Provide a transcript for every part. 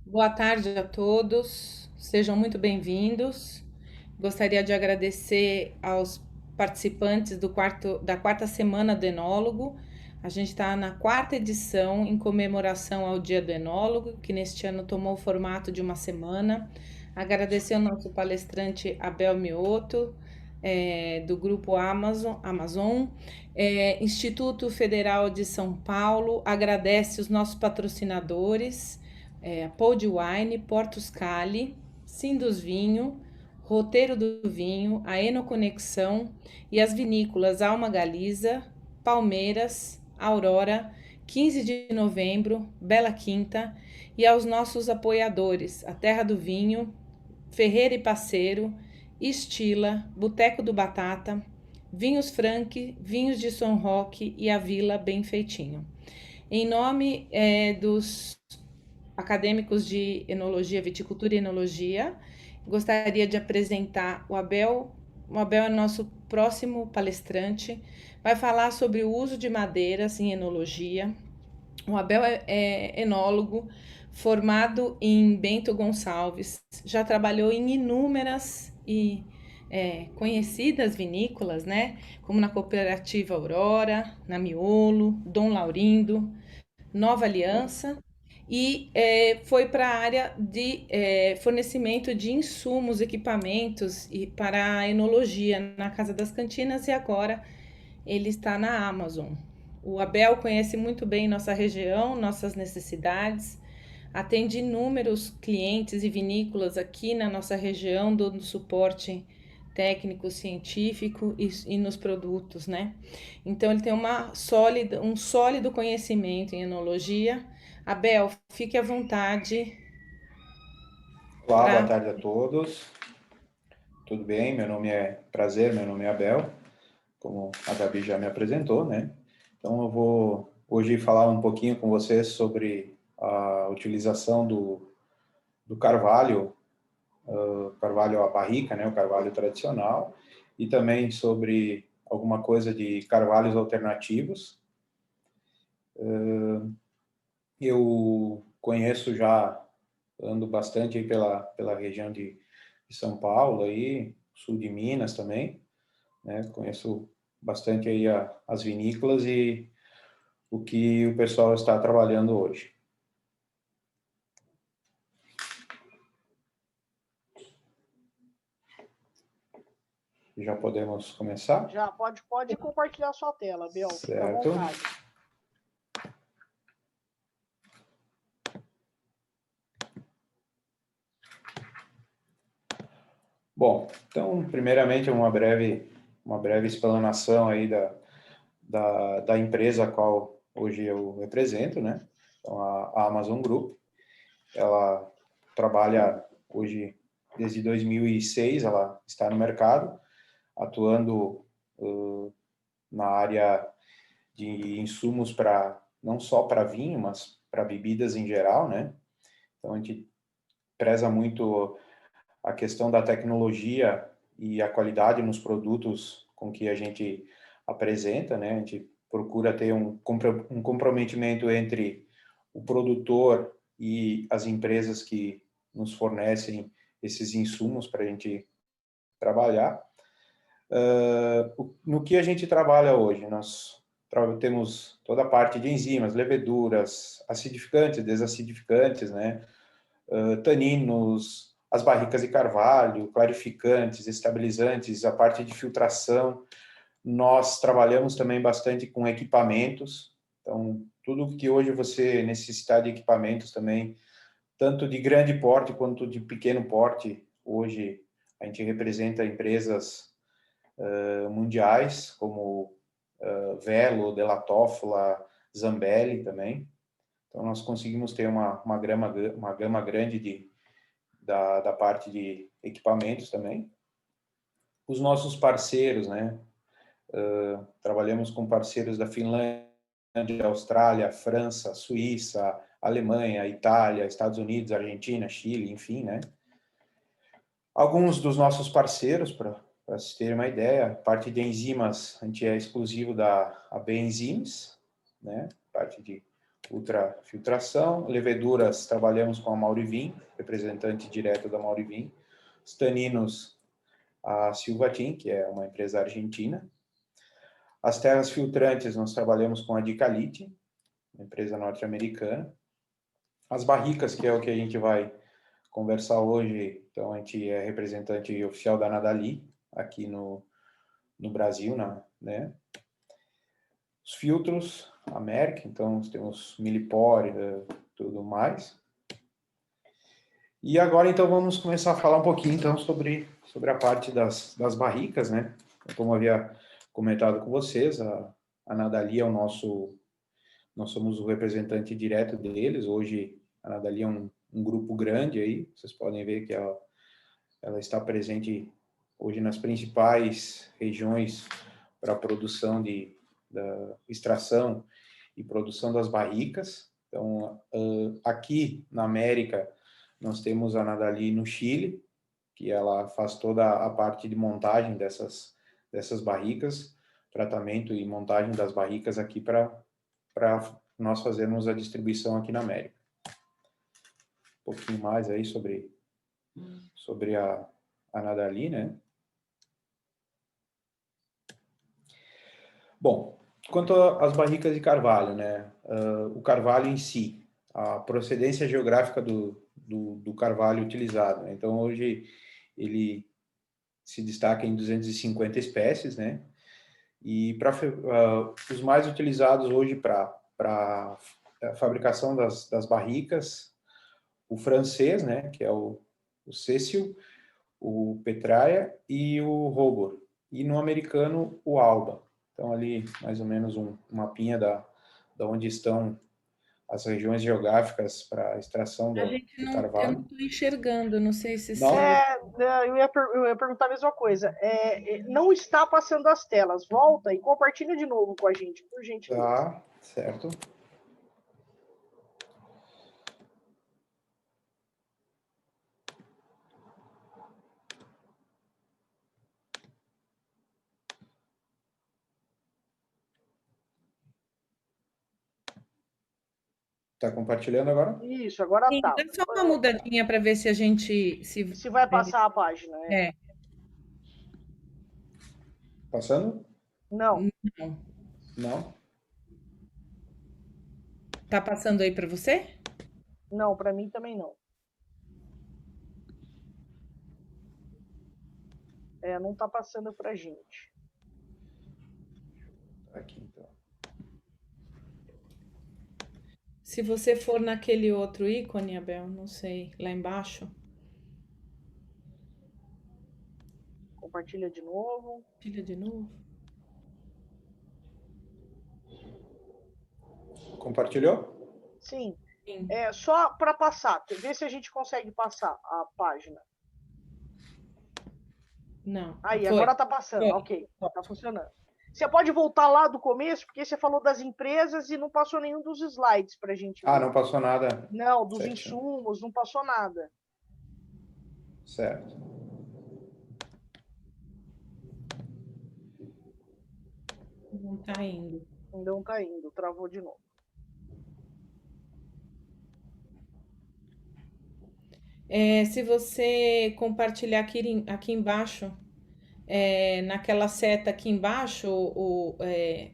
Boa tarde a todos, sejam muito bem-vindos. Gostaria de agradecer aos participantes da quarta semana do Enólogo. A gente está na quarta edição em comemoração ao Dia do Enólogo, que neste ano tomou o formato de uma semana. Agradecer ao nosso palestrante Abel Mioto, do Grupo Amazon, Instituto Federal de São Paulo, agradece os nossos patrocinadores, Pod Wine, Portos Cali, Sindus Vinho, Roteiro do Vinho, a Enoconexão e as vinícolas Alma Galiza, Palmeiras, Aurora, 15 de novembro, Bela Quinta, e aos nossos apoiadores, a Terra do Vinho, Ferreira e Parceiro, Estila, Boteco do Batata, Vinhos Frank, Vinhos de São Roque e a Vila Bem Feitinho. Em nome dos acadêmicos de Enologia, Viticultura e Enologia, gostaria de apresentar o Abel. O Abel é nosso próximo palestrante, vai falar sobre o uso de madeiras em enologia. O Abel é enólogo, formado em Bento Gonçalves, já trabalhou em inúmeras e conhecidas vinícolas, né? Como na Cooperativa Aurora, na Miolo, Dom Laurindo, Nova Aliança, e foi para a área de fornecimento de insumos, equipamentos e para a enologia na Casa das Cantinas, e agora ele está na Amazon. O Abel conhece muito bem nossa região, nossas necessidades, atende inúmeros clientes e vinícolas aqui na nossa região, dando suporte técnico, científico e nos produtos, né? Então ele tem um sólido conhecimento em enologia. Abel, fique à vontade Olá, boa para. tarde a todos. Tudo bem? Meu nome é Abel, como a Gabi já me apresentou, né? Então eu vou hoje falar um pouquinho com vocês sobre a utilização do carvalho, carvalho à barrica, né? O carvalho tradicional, e também sobre alguma coisa de carvalhos alternativos. Eu conheço já, ando bastante aí pela região de São Paulo, aí, sul de Minas também, né? Conheço bastante aí as vinícolas e o que o pessoal está trabalhando hoje. Já podemos começar? Já pode compartilhar sua tela, Bel, fica à Certo. vontade. Bom, então, primeiramente, uma breve explanação aí da empresa a qual hoje eu represento, né? Então, a Amazon Group, ela trabalha hoje desde 2006, ela está no mercado, atuando na área de insumos para não só para vinho, mas para bebidas em geral, né? Então a gente preza muito a questão da tecnologia e a qualidade nos produtos com que a gente apresenta, né? A gente procura ter um comprometimento entre o produtor e as empresas que nos fornecem esses insumos para a gente trabalhar. No que a gente trabalha hoje? Nós temos toda a parte de enzimas, leveduras, acidificantes, desacidificantes, né? Taninos, as barricas de carvalho, clarificantes, estabilizantes, a parte de filtração. Nós trabalhamos também bastante com equipamentos, então tudo que hoje você necessitar de equipamentos também, tanto de grande porte quanto de pequeno porte, hoje a gente representa empresas mundiais, como Velo, Della Toffola, Zambelli também. Então, nós conseguimos ter uma gama grande da parte de equipamentos também. Os nossos parceiros, né? Trabalhamos com parceiros da Finlândia, Austrália, França, Suíça, Alemanha, Itália, Estados Unidos, Argentina, Chile, enfim, né? Alguns dos nossos parceiros, para vocês terem uma ideia, a parte de enzimas, a gente é exclusivo da AB Enzymes, né? Parte de ultrafiltração. Leveduras, trabalhamos com a Maurivin, representante direto da Maurivin. Os taninos, a Silvatin, que é uma empresa argentina. As terras filtrantes, nós trabalhamos com a Dicalite, uma empresa norte-americana. As barricas, que é o que a gente vai conversar hoje, então a gente é representante oficial da Nadali, aqui no Brasil, né? Os filtros, a Merck, então temos Millipore, tudo mais. E agora, então, vamos começar a falar um pouquinho, então, sobre a parte das barricas, né? Como eu havia comentado com vocês, a Nadali é nós somos o representante direto deles. Hoje, a Nadali é um grupo grande aí, vocês podem ver que ela está presente hoje nas principais regiões para a produção da extração e produção das barricas. Então, aqui na América, nós temos a Nadali no Chile, que ela faz toda a parte de montagem dessas barricas, tratamento e montagem das barricas aqui para nós fazermos a distribuição aqui na América. Um pouquinho mais aí sobre a Nadali, né? Bom, quanto às barricas de carvalho, né? O carvalho em si, a procedência geográfica do carvalho utilizado, né? Então, hoje, ele se destaca em 250 espécies, né? E os mais utilizados hoje para a fabricação das barricas, o francês, né? Que é o Cecil, o Petraia e o Robur. E no americano, o Alba. Então, ali, mais ou menos um mapinha da onde estão as regiões geográficas para a extração do Eu não carvalho. estou enxergando, não sei se Não? Eu ia perguntar a mesma coisa. Não está passando as telas. Volta e compartilha de novo com a gente, por gentileza. Tá, certo. Tá compartilhando agora? Isso, agora Sim, tá. dá só uma mudadinha para ver se a gente Se vai passar a página. É. Passando? Não. Não. Não? Tá passando aí para você? Não, para mim também não. Não tá passando pra gente. Aqui, então. Se você for naquele outro ícone, Abel, não sei, lá embaixo. Compartilha de novo. Compartilha de novo. Compartilhou? Sim. Sim. Só para passar, ver se a gente consegue passar a página. Não. Aí, foi. agora tá passando. Foi. Ok, tá funcionando. Você pode voltar lá do começo, porque você falou das empresas e não passou nenhum dos slides para a gente ver. Não passou nada. Não, dos Certinho. insumos, não passou nada. Certo. Não tá indo. Não tá indo, travou de novo. Se você compartilhar aqui embaixo, naquela seta aqui embaixo,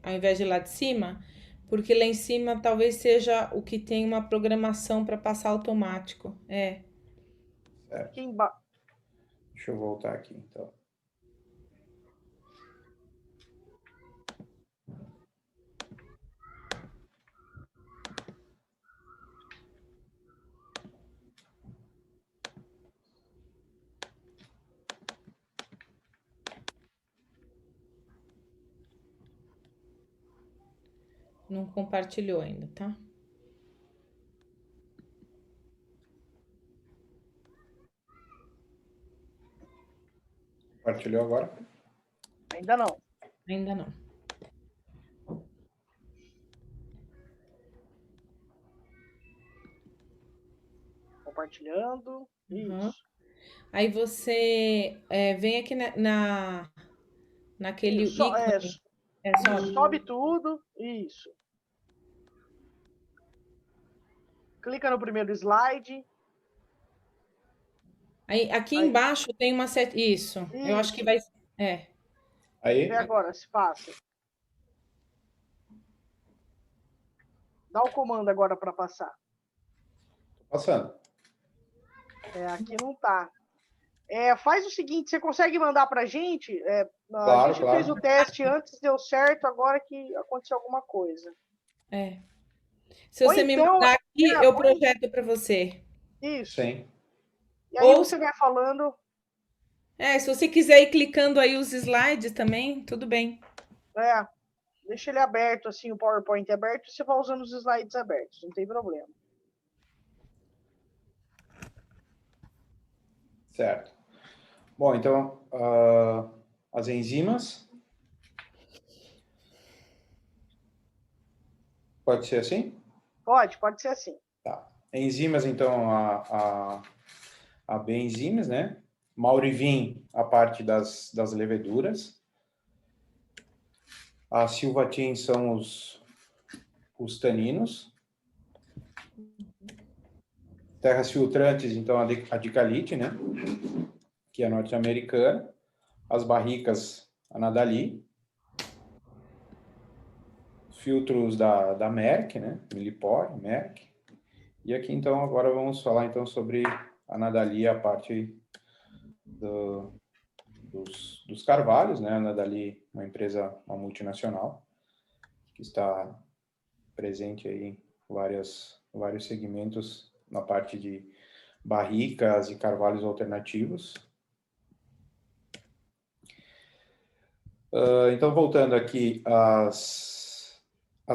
ao invés de lá de cima, porque lá em cima talvez seja o que tem uma programação para passar automático. Certo. Aqui embaixo. Deixa eu voltar aqui, então. Não compartilhou ainda, tá? Compartilhou agora? Ainda não. Ainda não. Compartilhando. Uhum. Isso. Aí você vem aqui naquele Isso, ícone. sobe tudo. Isso. Clica no primeiro slide. Aí, aqui Aí. embaixo tem uma seta. Isso. Eu acho que vai. É. Aí, Vê agora, se passa. Dá o comando agora para passar. tô passando. Aqui não tá. Faz o seguinte, você consegue mandar para a gente? A Claro, gente fez o claro. teste antes, deu certo, agora que aconteceu alguma coisa. É. Se Ou você me então, mandar aqui, eu projeto para você. isso. Sim. E aí Ou você vai falando, se você quiser ir clicando aí os slides também, tudo bem. deixa ele aberto, assim, o PowerPoint aberto, e você vai usando os slides abertos, não tem problema. Certo. Bom, então, as enzimas. Pode ser assim? Pode ser assim. Tá. Enzimas, então, a benzimas, né? Maurivin, a parte das leveduras. A silvatin são os taninos. Terras filtrantes, então, a dicalite, né? Que é norte-americana. As barricas, a Nadali. Filtros da Merck, né? Millipore, Merck. E aqui, então, agora vamos falar, então, sobre a Nadali, a parte dos carvalhos, né? A Nadali, uma empresa, uma multinacional, que está presente aí em vários segmentos na parte de barricas e carvalhos alternativos. Então, voltando aqui às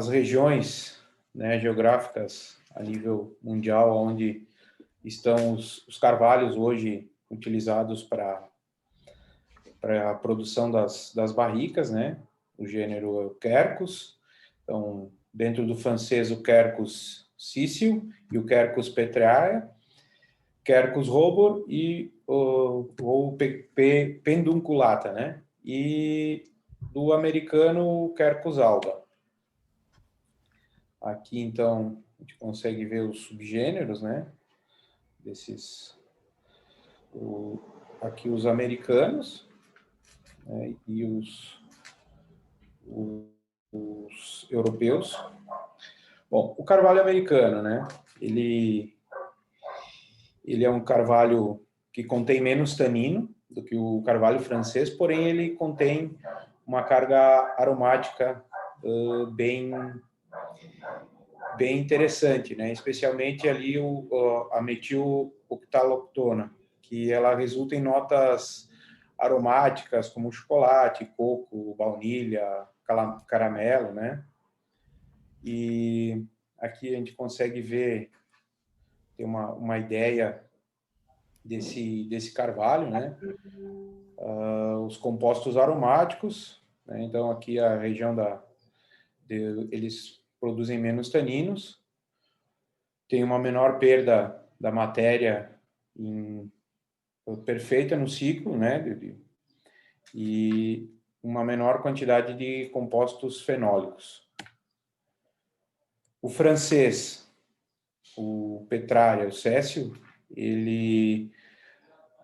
regiões, né, geográficas a nível mundial, onde estão os carvalhos hoje utilizados para a produção das barricas, né? O gênero é o Quercus. Então, dentro do francês, o Quercus Cícil e o Quercus Petrea, Quercus robur e o Pendunculata, né? E do americano, o Quercus alba. Aqui, então, a gente consegue ver os subgêneros, né? Aqui os americanos, né? E os europeus. Bom, o carvalho americano, né? Ele é um carvalho que contém menos tanino do que o carvalho francês, porém ele contém uma carga aromática bem interessante, né? Especialmente ali a metiloctaloctona, que ela resulta em notas aromáticas como chocolate, coco, baunilha, caramelo, né? E aqui a gente consegue ver, ter uma ideia desse carvalho, né? Os compostos aromáticos, né? Então aqui a região eles produzem menos taninos, tem uma menor perda da matéria perfeita no ciclo, né? E uma menor quantidade de compostos fenólicos. O francês, o Petraria, o Cécio, ele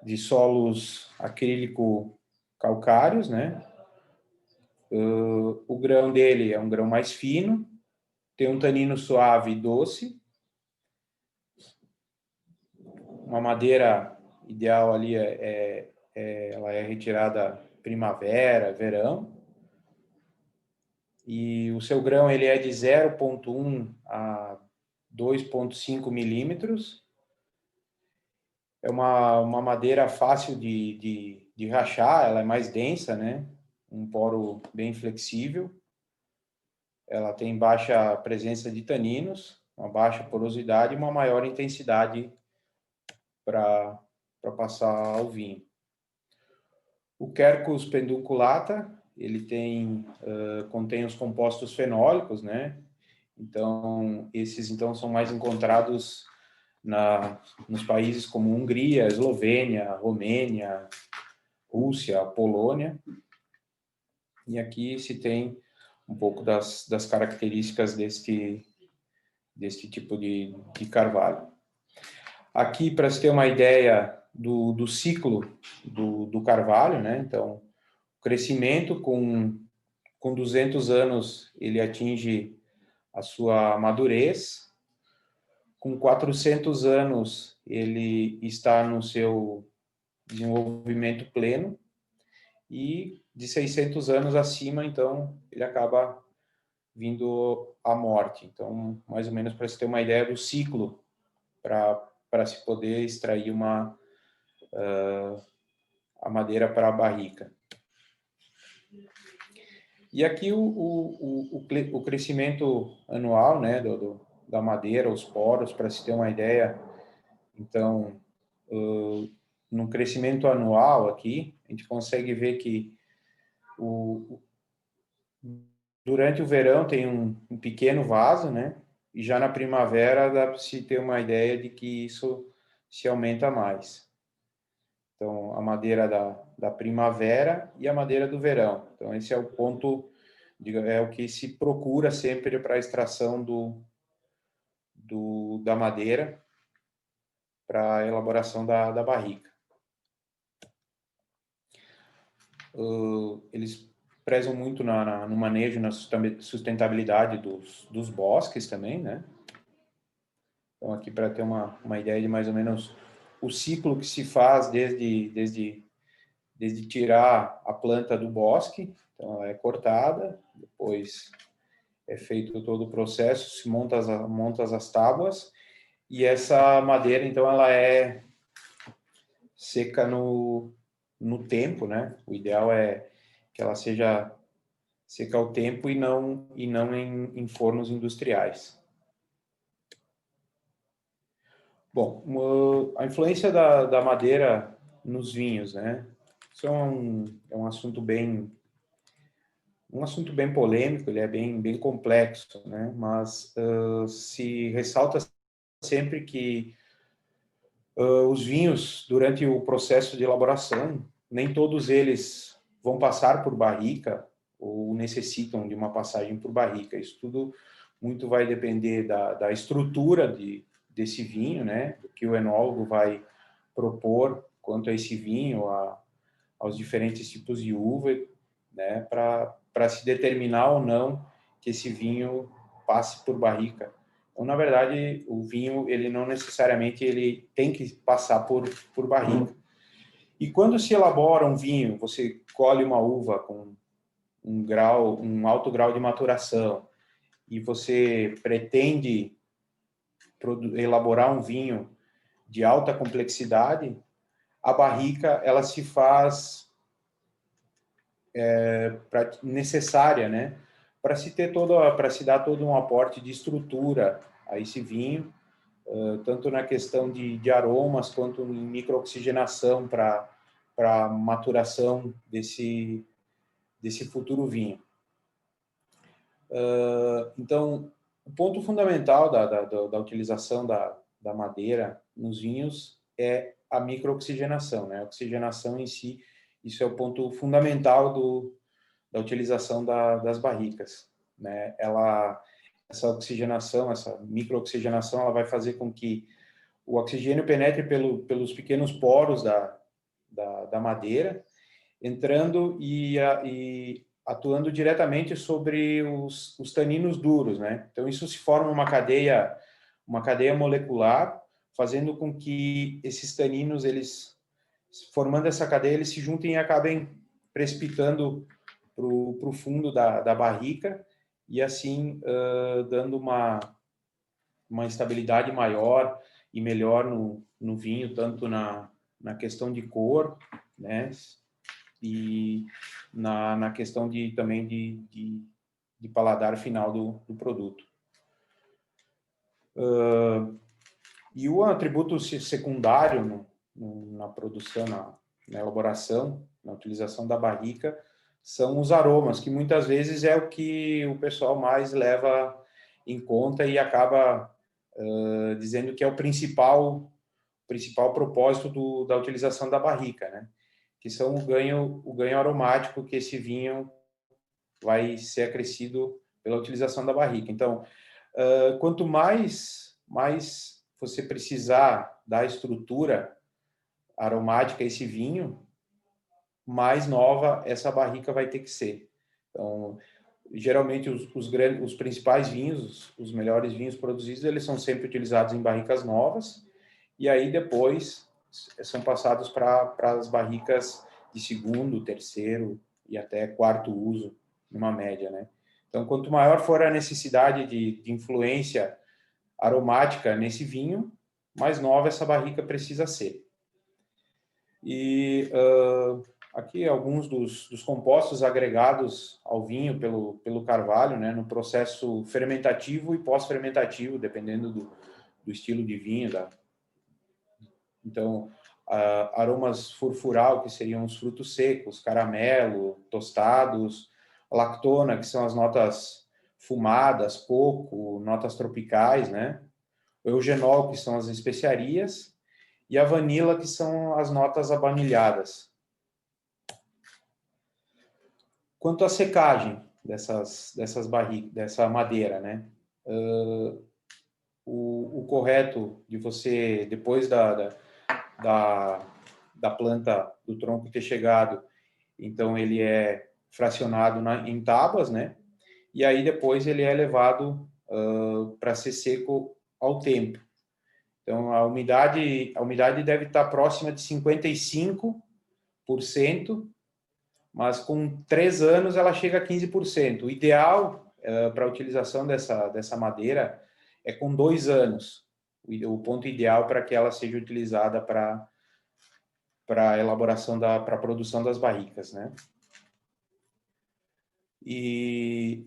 de solos acrílico-calcários, né? O grão dele é um grão mais fino, tem um tanino suave e doce, uma madeira ideal ali ela é retirada primavera, verão, e o seu grão ele é de 0,1 a 2,5 milímetros. É uma madeira fácil de rachar, ela é mais densa, né? Um poro bem flexível. Ela tem baixa presença de taninos, uma baixa porosidade e uma maior intensidade para passar ao vinho. O Quercus pendunculata, ele contém os compostos fenólicos, né? Então, esses então são mais encontrados nos países como Hungria, Eslovênia, Romênia, Rússia, Polônia. E aqui se tem um pouco das características desse tipo de carvalho. Aqui, para você ter uma ideia do ciclo do carvalho, né? Então, o crescimento com 200 anos, ele atinge a sua madurez. Com 400 anos, ele está no seu desenvolvimento pleno. E de 600 anos acima, então, ele acaba vindo à morte. Então, mais ou menos para você ter uma ideia do ciclo para se poder extrair a madeira para a barrica. E aqui o crescimento anual, né, da madeira, os poros, para se ter uma ideia. Então, no crescimento anual aqui, a gente consegue ver que durante o verão tem um pequeno vaso, né? E já na primavera dá para se ter uma ideia de que isso se aumenta mais. Então, a madeira da primavera e a madeira do verão. Então, esse é o ponto, é o que se procura sempre para a extração da madeira para a elaboração da barrica. Eles prezam muito no manejo, na sustentabilidade dos bosques também, né? Então, aqui para ter uma ideia de mais ou menos o ciclo que se faz desde tirar a planta do bosque. Então, ela é cortada, depois é feito todo o processo, se monta as tábuas, e essa madeira, então, ela é seca no tempo, né? O ideal é que ela seja seca ao tempo e não em fornos industriais. Bom, a influência da madeira nos vinhos, né? Isso é um assunto bem polêmico, ele é bem complexo, né? Mas se ressalta sempre que os vinhos, durante o processo de elaboração, nem todos eles vão passar por barrica ou necessitam de uma passagem por barrica. Isso tudo muito vai depender da estrutura desse vinho, né? O que o enólogo vai propor quanto a esse vinho, aos diferentes tipos de uva, né? Para se determinar ou não que esse vinho passe por barrica. Então, na verdade, o vinho, ele não necessariamente ele tem que passar por barrica. E quando se elabora um vinho, você colhe uma uva com um alto grau de maturação, e você pretende elaborar um vinho de alta complexidade, a barrica, ela se faz necessária, né? Para se dar todo um aporte de estrutura a esse vinho, tanto na questão de aromas quanto em microoxigenação para maturação desse futuro vinho. Então, o ponto fundamental da utilização da madeira nos vinhos é a microoxigenação, né? A oxigenação em si, isso é o ponto fundamental da utilização das barricas, né? Essa oxigenação, essa microoxigenação, ela vai fazer com que o oxigênio penetre pelos pequenos poros da madeira, entrando e atuando diretamente sobre os taninos duros, né? Então, isso se forma uma cadeia molecular, fazendo com que esses taninos, formando essa cadeia, eles se juntem e acabem precipitando para o fundo da barrica, e assim dando uma estabilidade maior e melhor no vinho, tanto na questão de cor, né? E na questão também de paladar final do produto. E o atributo secundário na produção, na elaboração, na utilização da barrica, são os aromas, que muitas vezes é o que o pessoal mais leva em conta e acaba dizendo que é o principal propósito da utilização da barrica, né? Que são o ganho aromático que esse vinho vai ser acrescido pela utilização da barrica. Então, Quanto mais você precisar da estrutura aromática a esse vinho, mais nova essa barrica vai ter que ser. Então, geralmente os principais vinhos, os melhores vinhos produzidos, eles são sempre utilizados em barricas novas, e aí depois são passados para as barricas de segundo, terceiro e até quarto uso, numa média, né? Então, quanto maior for a necessidade de influência aromática nesse vinho, mais nova essa barrica precisa ser. E aqui alguns dos compostos agregados ao vinho pelo carvalho, né, no processo fermentativo e pós-fermentativo, dependendo do estilo de vinho. Então, aromas furfural, que seriam os frutos secos, caramelo, tostados, lactona, que são as notas fumadas, coco, notas tropicais, né? O eugenol, que são as especiarias, e a vanila, que são as notas abaunilhadas. Quanto à secagem dessa madeira, né? O correto de você, depois da planta, do tronco ter chegado, então ele é fracionado em tábuas, né? E aí depois ele é levado para ser seco ao tempo. Então a umidade deve estar próxima de 55%, mas com 3 anos ela chega a 15%. O ideal para a utilização dessa madeira é com 2 anos. O ponto ideal para que ela seja utilizada para a elaboração, para a produção das barricas, né? E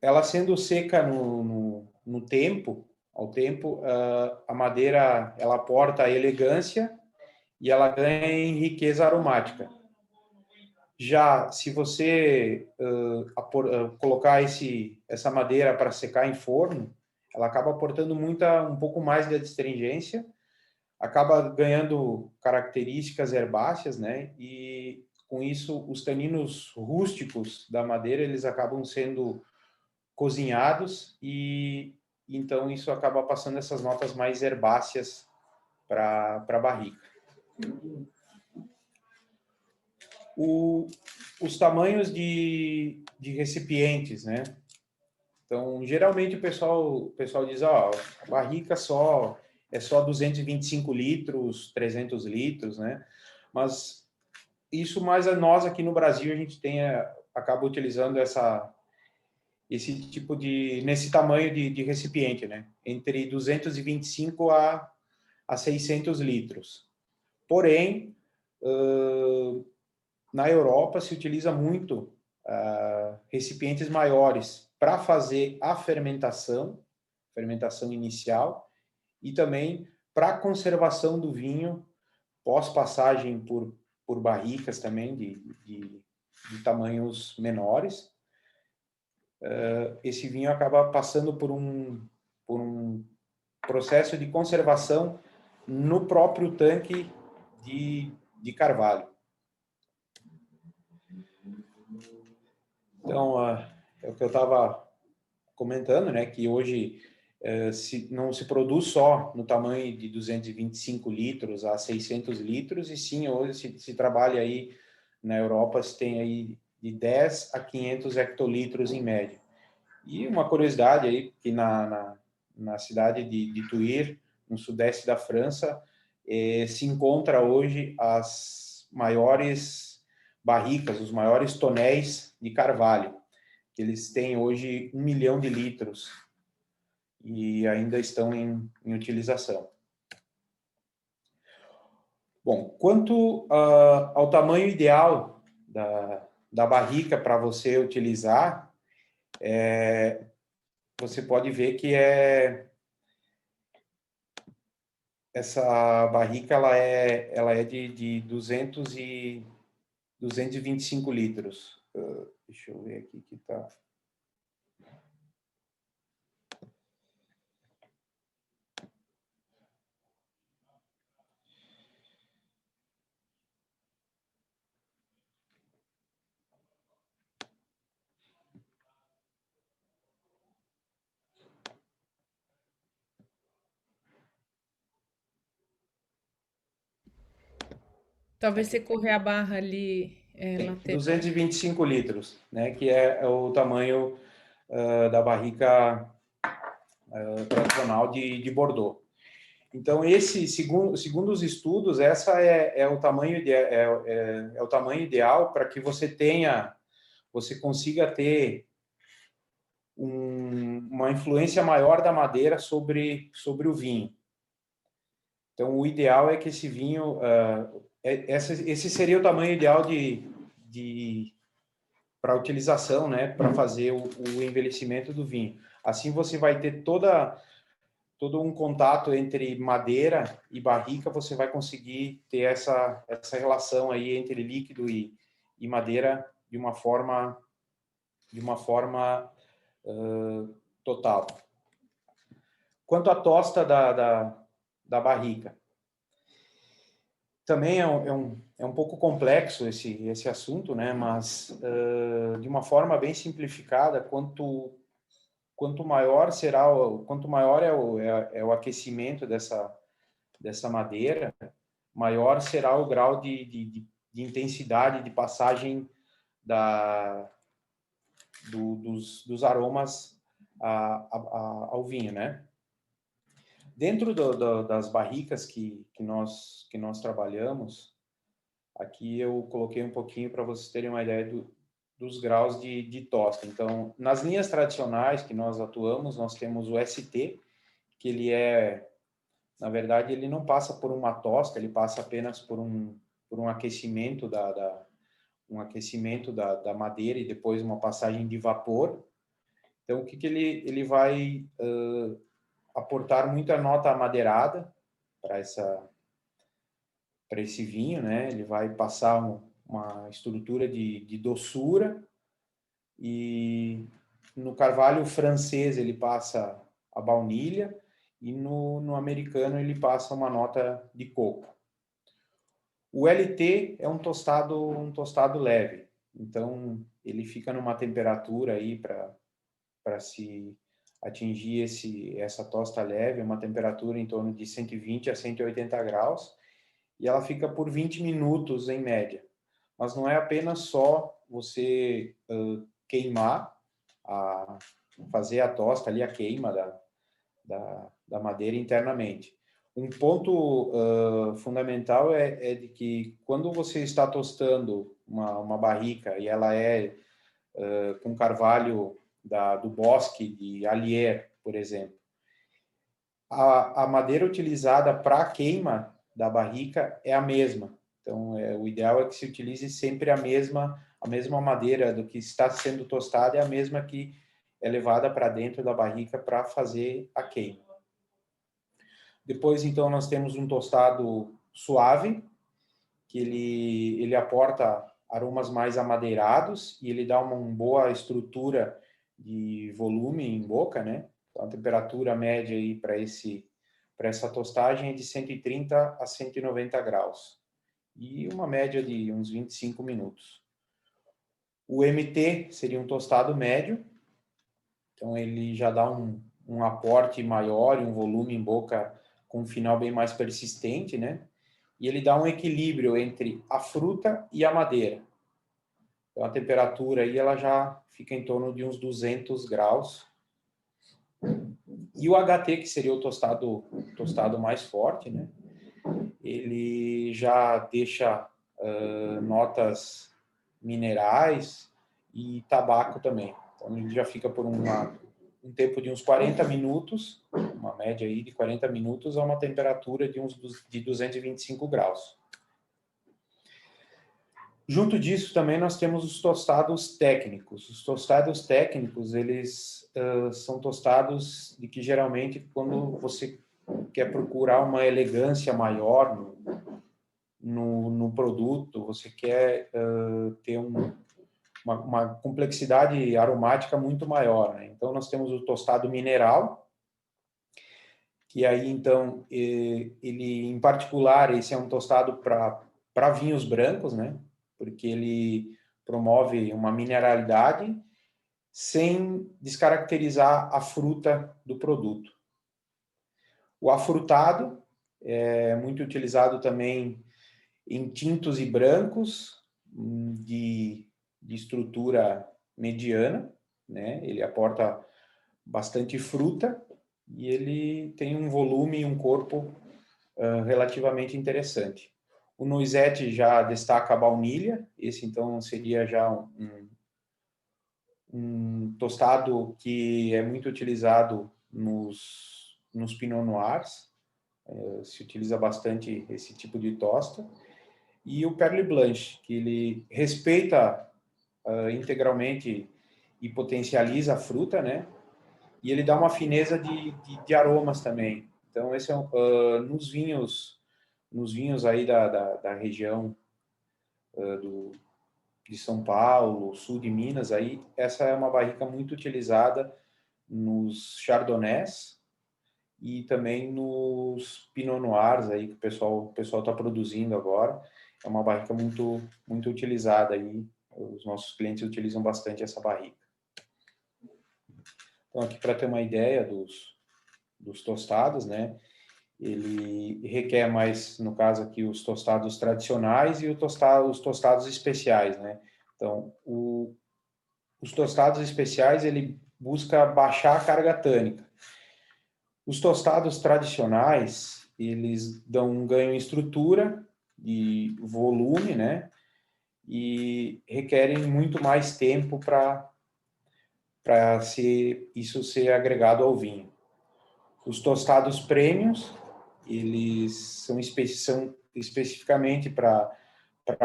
ela sendo seca ao tempo, a madeira ela aporta elegância e ela ganha em riqueza aromática. Já se você colocar essa madeira para secar em forno, ela acaba aportando um pouco mais de astringência, acaba ganhando características herbáceas, né? E com isso os taninos rústicos da madeira eles acabam sendo cozinhados e então isso acaba passando essas notas mais herbáceas para a barrica. Os tamanhos de recipientes, né? Então, geralmente o pessoal diz, ó, a barrica é só 225 litros, 300 litros, né? Mas isso mais a nós aqui no Brasil, a gente acaba utilizando esse tipo nesse tamanho de recipiente, né? Entre 225 a 600 litros. Porém, na Europa se utiliza muito recipientes maiores para fazer a fermentação inicial e também para conservação do vinho pós-passagem por barricas também de tamanhos menores. Esse vinho acaba passando por um processo de conservação no próprio tanque de carvalho. Então, é o que eu estava comentando, né, que hoje não se produz só no tamanho de 225 litros a 600 litros, e sim, hoje se trabalha aí na Europa, se tem aí de 10 a 500 hectolitros em média. E uma curiosidade aí, que na cidade de Tuir, no sudeste da França, se encontra hoje as maiores barricas, os maiores tonéis de carvalho, que eles têm hoje 1 milhão de litros e ainda estão em utilização. Bom, quanto ao tamanho ideal da barrica para você utilizar, você pode ver que essa barrica ela é de 225 litros. Deixa eu ver aqui que tá. Talvez você correr a barra ali, lateral. 225 litros, né? Que é o tamanho da barrica tradicional de Bordeaux. Então, esse, segundo os estudos, essa é o tamanho é o tamanho ideal para que você consiga ter uma influência maior da madeira sobre o vinho. Então, o ideal é que esse vinho, esse seria o tamanho ideal para utilização, né, para fazer o envelhecimento do vinho. Assim, você vai ter todo um contato entre madeira e barrica, você vai conseguir ter essa relação aí entre líquido e madeira de uma forma total. Quanto à tosta da barrica, também é um pouco complexo esse assunto, né? Mas de uma forma bem simplificada, quanto maior é o aquecimento dessa madeira, maior será o grau de intensidade de passagem dos aromas ao vinho, né? Dentro das barricas que nós trabalhamos, aqui eu coloquei um pouquinho para vocês terem uma ideia dos graus de tosta. Então, nas linhas tradicionais que nós atuamos, nós temos o ST, que ele na verdade, ele não passa por uma tosta, ele passa apenas por um aquecimento da madeira e depois uma passagem de vapor. Então, o que ele vai aportar muita nota amadeirada para esse vinho, né? Ele vai passar uma estrutura de doçura, e no carvalho francês ele passa a baunilha, e no americano ele passa uma nota de coco. O LT é um tostado leve, então ele fica numa temperatura aí para se atingir essa tosta leve, uma temperatura em torno de 120 a 180 graus, e ela fica por 20 minutos em média. Mas não é apenas só você queimar, fazer a tosta ali, a queima da madeira internamente. Um ponto fundamental é de que quando você está tostando uma barrica e ela é com carvalho do bosque de Allier, por exemplo, a madeira utilizada para a queima da barrica é a mesma. Então, o ideal é que se utilize sempre a mesma madeira do que está sendo tostado, é a mesma que é levada para dentro da barrica para fazer a queima. Depois, então, nós temos um tostado suave, que ele aporta aromas mais amadeirados e ele dá uma boa estrutura de volume em boca, né? Então, a temperatura média aí para essa tostagem é de 130 a 190 graus e uma média de uns 25 minutos. O MT seria um tostado médio, então ele já dá um aporte maior e um volume em boca com um final bem mais persistente, né? E ele dá um equilíbrio entre a fruta e a madeira. Então, a temperatura aí ela já fica em torno de uns 200 graus. E o HT, que seria o tostado mais forte, né? Ele já deixa notas minerais e tabaco também. Então, ele já fica por um tempo de uns 40 minutos, uma média aí de 40 minutos, a uma temperatura de 225 graus. Junto disso, também nós temos os tostados técnicos. Os tostados técnicos, eles são tostados de que geralmente, quando você quer procurar uma elegância maior no produto, você quer ter uma complexidade aromática muito maior, né? Então, nós temos o tostado mineral, que aí, então, ele, em particular, esse é um tostado para vinhos brancos, né? Porque ele promove uma mineralidade sem descaracterizar a fruta do produto. O afrutado é muito utilizado também em tintos e brancos, de estrutura mediana, né? Ele aporta bastante fruta e ele tem um volume e um corpo relativamente interessante. O noisette já destaca a baunilha, esse então seria já um tostado que é muito utilizado nos Pinot Noirs, se utiliza bastante esse tipo de tosta. E o Perle Blanche, que ele respeita integralmente e potencializa a fruta, né? E ele dá uma fineza de aromas também. Então, esse é nos vinhos aí da região de São Paulo, sul de Minas, aí essa é uma barrica muito utilizada nos chardonnays e também nos pinot noirs aí que o pessoal está produzindo agora. É uma barrica muito utilizada aí. Os nossos clientes utilizam bastante essa barrica. Então, aqui para ter uma ideia dos tostados, né? Ele requer mais, no caso aqui, os tostados tradicionais e os tostados especiais, né? Então, os tostados especiais, ele busca baixar a carga tânica. Os tostados tradicionais, eles dão um ganho em estrutura e volume, né? E requerem muito mais tempo para isso ser agregado ao vinho. Os tostados premiums, eles são especificamente para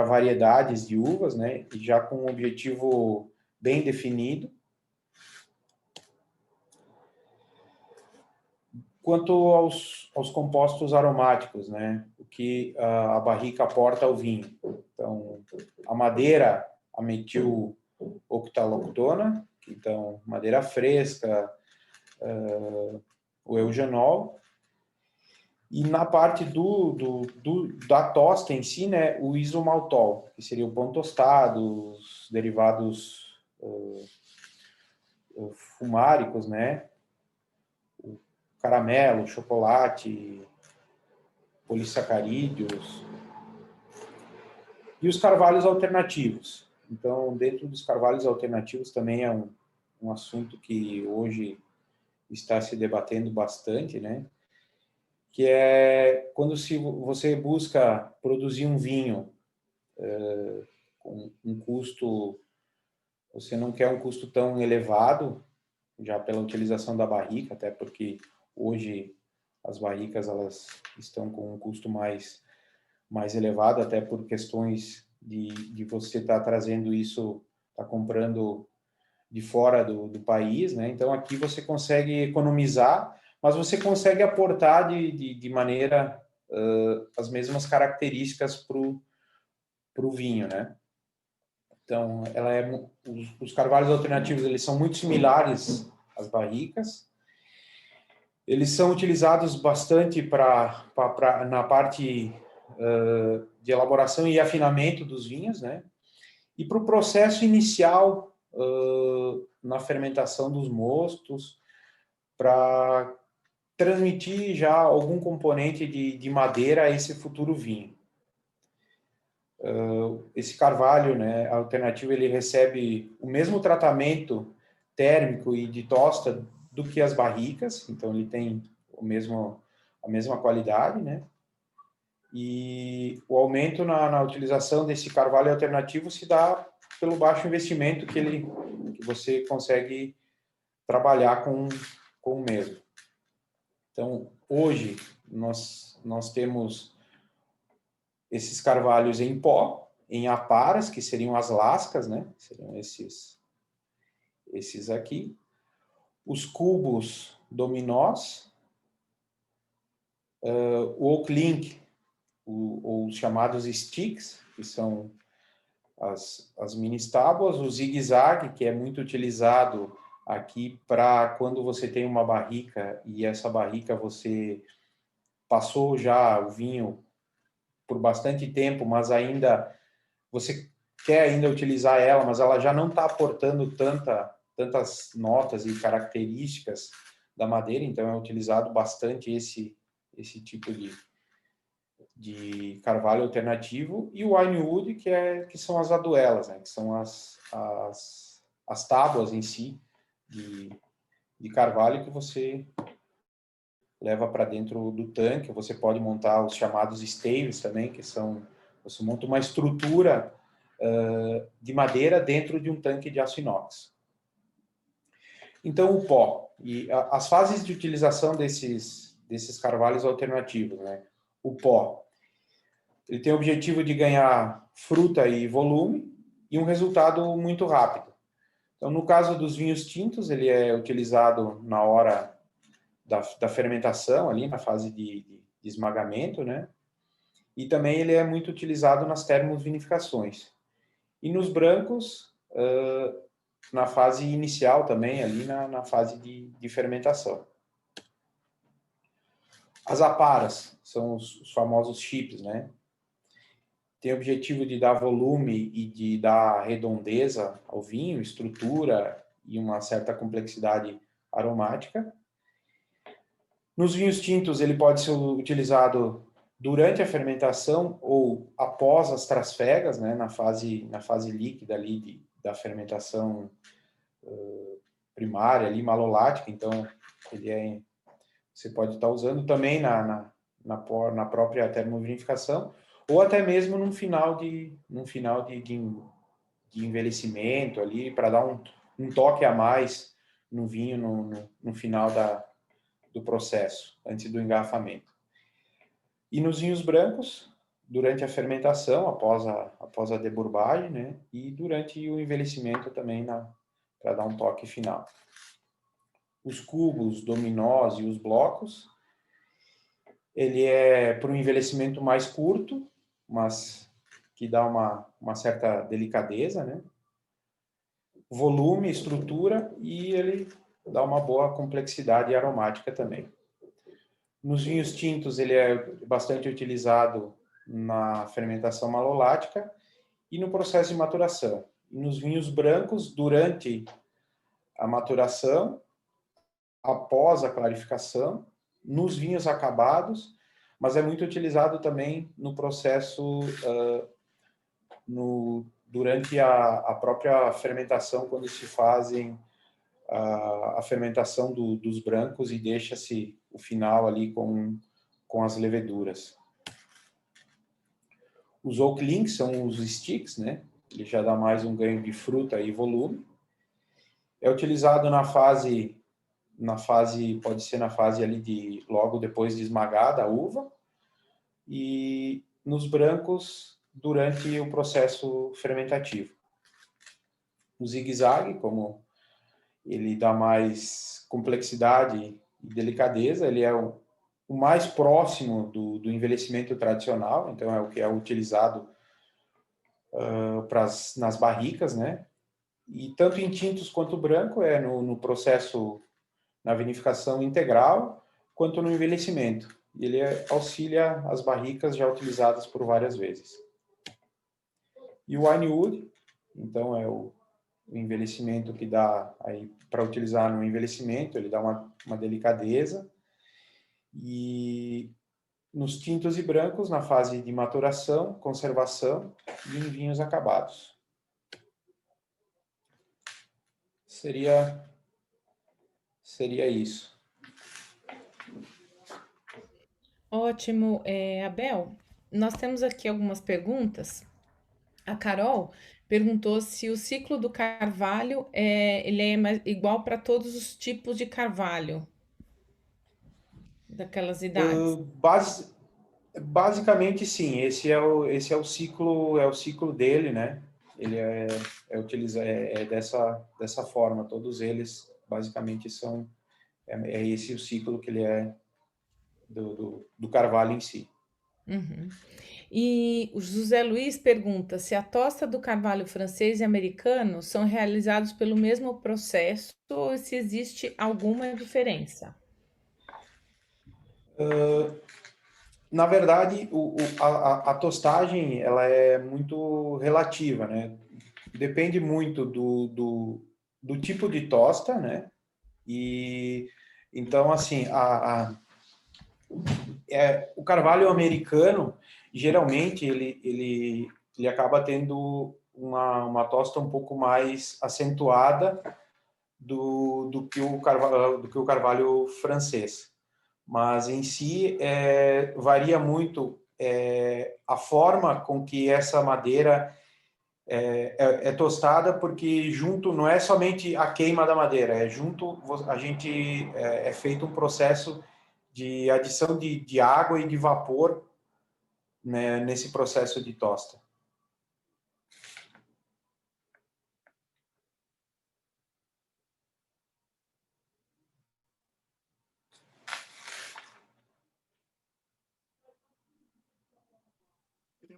variedades de uvas, né? E já com um objetivo bem definido. Quanto aos compostos aromáticos, né? O que a barrica aporta ao vinho. Então, a madeira, a metil octaloctona, então, madeira fresca, o eugenol. E na parte da tosta em si, né, o isomaltol, que seria o pão tostado, os derivados fumáricos, né, o caramelo, chocolate, polissacarídeos, e os carvalhos alternativos. Então, dentro dos carvalhos alternativos também é um assunto que hoje está se debatendo bastante, né, que é quando você busca produzir um vinho com um custo, você não quer um custo tão elevado, já pela utilização da barrica, até porque hoje as barricas elas estão com um custo mais elevado, até por questões de você estar trazendo isso, estar comprando de fora do país, né? Então aqui você consegue economizar, mas você consegue aportar de maneira as mesmas características para o vinho, né? Então, os carvalhos alternativos eles são muito similares às barricas. Eles são utilizados bastante na parte de elaboração e afinamento dos vinhos, né? E para o processo inicial na fermentação dos mostos, para transmitir já algum componente de madeira a esse futuro vinho. Esse carvalho, né, alternativo, ele recebe o mesmo tratamento térmico e de tosta do que as barricas, então ele tem a mesma qualidade, né? E o aumento na utilização desse carvalho alternativo se dá pelo baixo investimento que você consegue trabalhar com o mesmo. Então, hoje, nós temos esses carvalhos em pó, em aparas, que seriam as lascas, né? Seriam esses aqui. Os cubos dominós, o oak link, ou os chamados sticks, que são as mini tábuas, o zigue-zague, que é muito utilizado aqui para quando você tem uma barrica e essa barrica você passou já o vinho por bastante tempo, mas ainda você quer ainda utilizar ela, mas ela já não está aportando tantas notas e características da madeira, então é utilizado bastante esse tipo de carvalho alternativo, e o winewood, que são as aduelas, né? Que são as tábuas em si de carvalho que você leva para dentro do tanque. Você pode montar os chamados staves também, que são, você monta uma estrutura de madeira dentro de um tanque de aço inox. Então, o pó. E as fases de utilização desses carvalhos alternativos, né? O pó, ele tem o objetivo de ganhar fruta e volume e um resultado muito rápido. Então, no caso dos vinhos tintos, ele é utilizado na hora da fermentação, ali na fase de esmagamento, né? E também ele é muito utilizado nas termovinificações. E nos brancos, na fase inicial também, ali na fase de fermentação. As aparas são os famosos chips, né? Tem o objetivo de dar volume e de dar redondeza ao vinho, estrutura e uma certa complexidade aromática. Nos vinhos tintos, ele pode ser utilizado durante a fermentação ou após as trasfegas, né, na fase líquida ali da fermentação primária, ali, malolática. Então, você pode estar usando também na própria termovinificação, ou até mesmo num final de envelhecimento ali, para dar um toque a mais no vinho no final do processo, antes do engarrafamento. E nos vinhos brancos, durante a fermentação, após a deburbagem, né? E durante o envelhecimento também, para dar um toque final. Os cubos, dominós e os blocos, ele é para um envelhecimento mais curto, mas que dá uma certa delicadeza, né? Volume, estrutura, e ele dá uma boa complexidade aromática também. Nos vinhos tintos, ele é bastante utilizado na fermentação malolática e no processo de maturação. E nos vinhos brancos, durante a maturação, após a clarificação, nos vinhos acabados, mas é muito utilizado também no processo, durante a própria fermentação, quando se fazem a fermentação dos brancos e deixa-se o final ali com as leveduras. Os oak links são os sticks, né? Ele já dá mais um ganho de fruta e volume. É utilizado pode ser na fase ali logo depois de esmagada a uva, e nos brancos durante o processo fermentativo. O zigue-zague, como ele dá mais complexidade e delicadeza, ele é o mais próximo do envelhecimento tradicional, então é o que é utilizado nas barricas, né? E tanto em tintos quanto branco é no processo, na vinificação integral, quanto no envelhecimento. E ele auxilia as barricas já utilizadas por várias vezes. E o winewood, então, é o envelhecimento que dá aí para utilizar no envelhecimento, ele dá uma delicadeza. E nos tintos e brancos, na fase de maturação, conservação e em vinhos acabados. Seria isso. Ótimo, Abel. Nós temos aqui algumas perguntas. A Carol perguntou se o ciclo do carvalho ele é igual para todos os tipos de carvalho daquelas idades. Basicamente, sim. Esse é o ciclo dele, né? Ele é dessa forma. Todos eles, basicamente, é esse o ciclo que ele é do carvalho em si. Uhum. E o José Luiz pergunta se a tosta do carvalho francês e americano são realizados pelo mesmo processo ou se existe alguma diferença. Na verdade, a tostagem ela é muito relativa, né? Depende muito do tipo de tosta, né? E então, assim, o carvalho americano, geralmente, ele acaba tendo uma tosta um pouco mais acentuada do que o carvalho francês. Mas, em si, varia muito a forma com que essa madeira é tostada, porque junto não é somente a queima da madeira, junto a gente é feito um processo de adição de água e de vapor, né, nesse processo de tosta.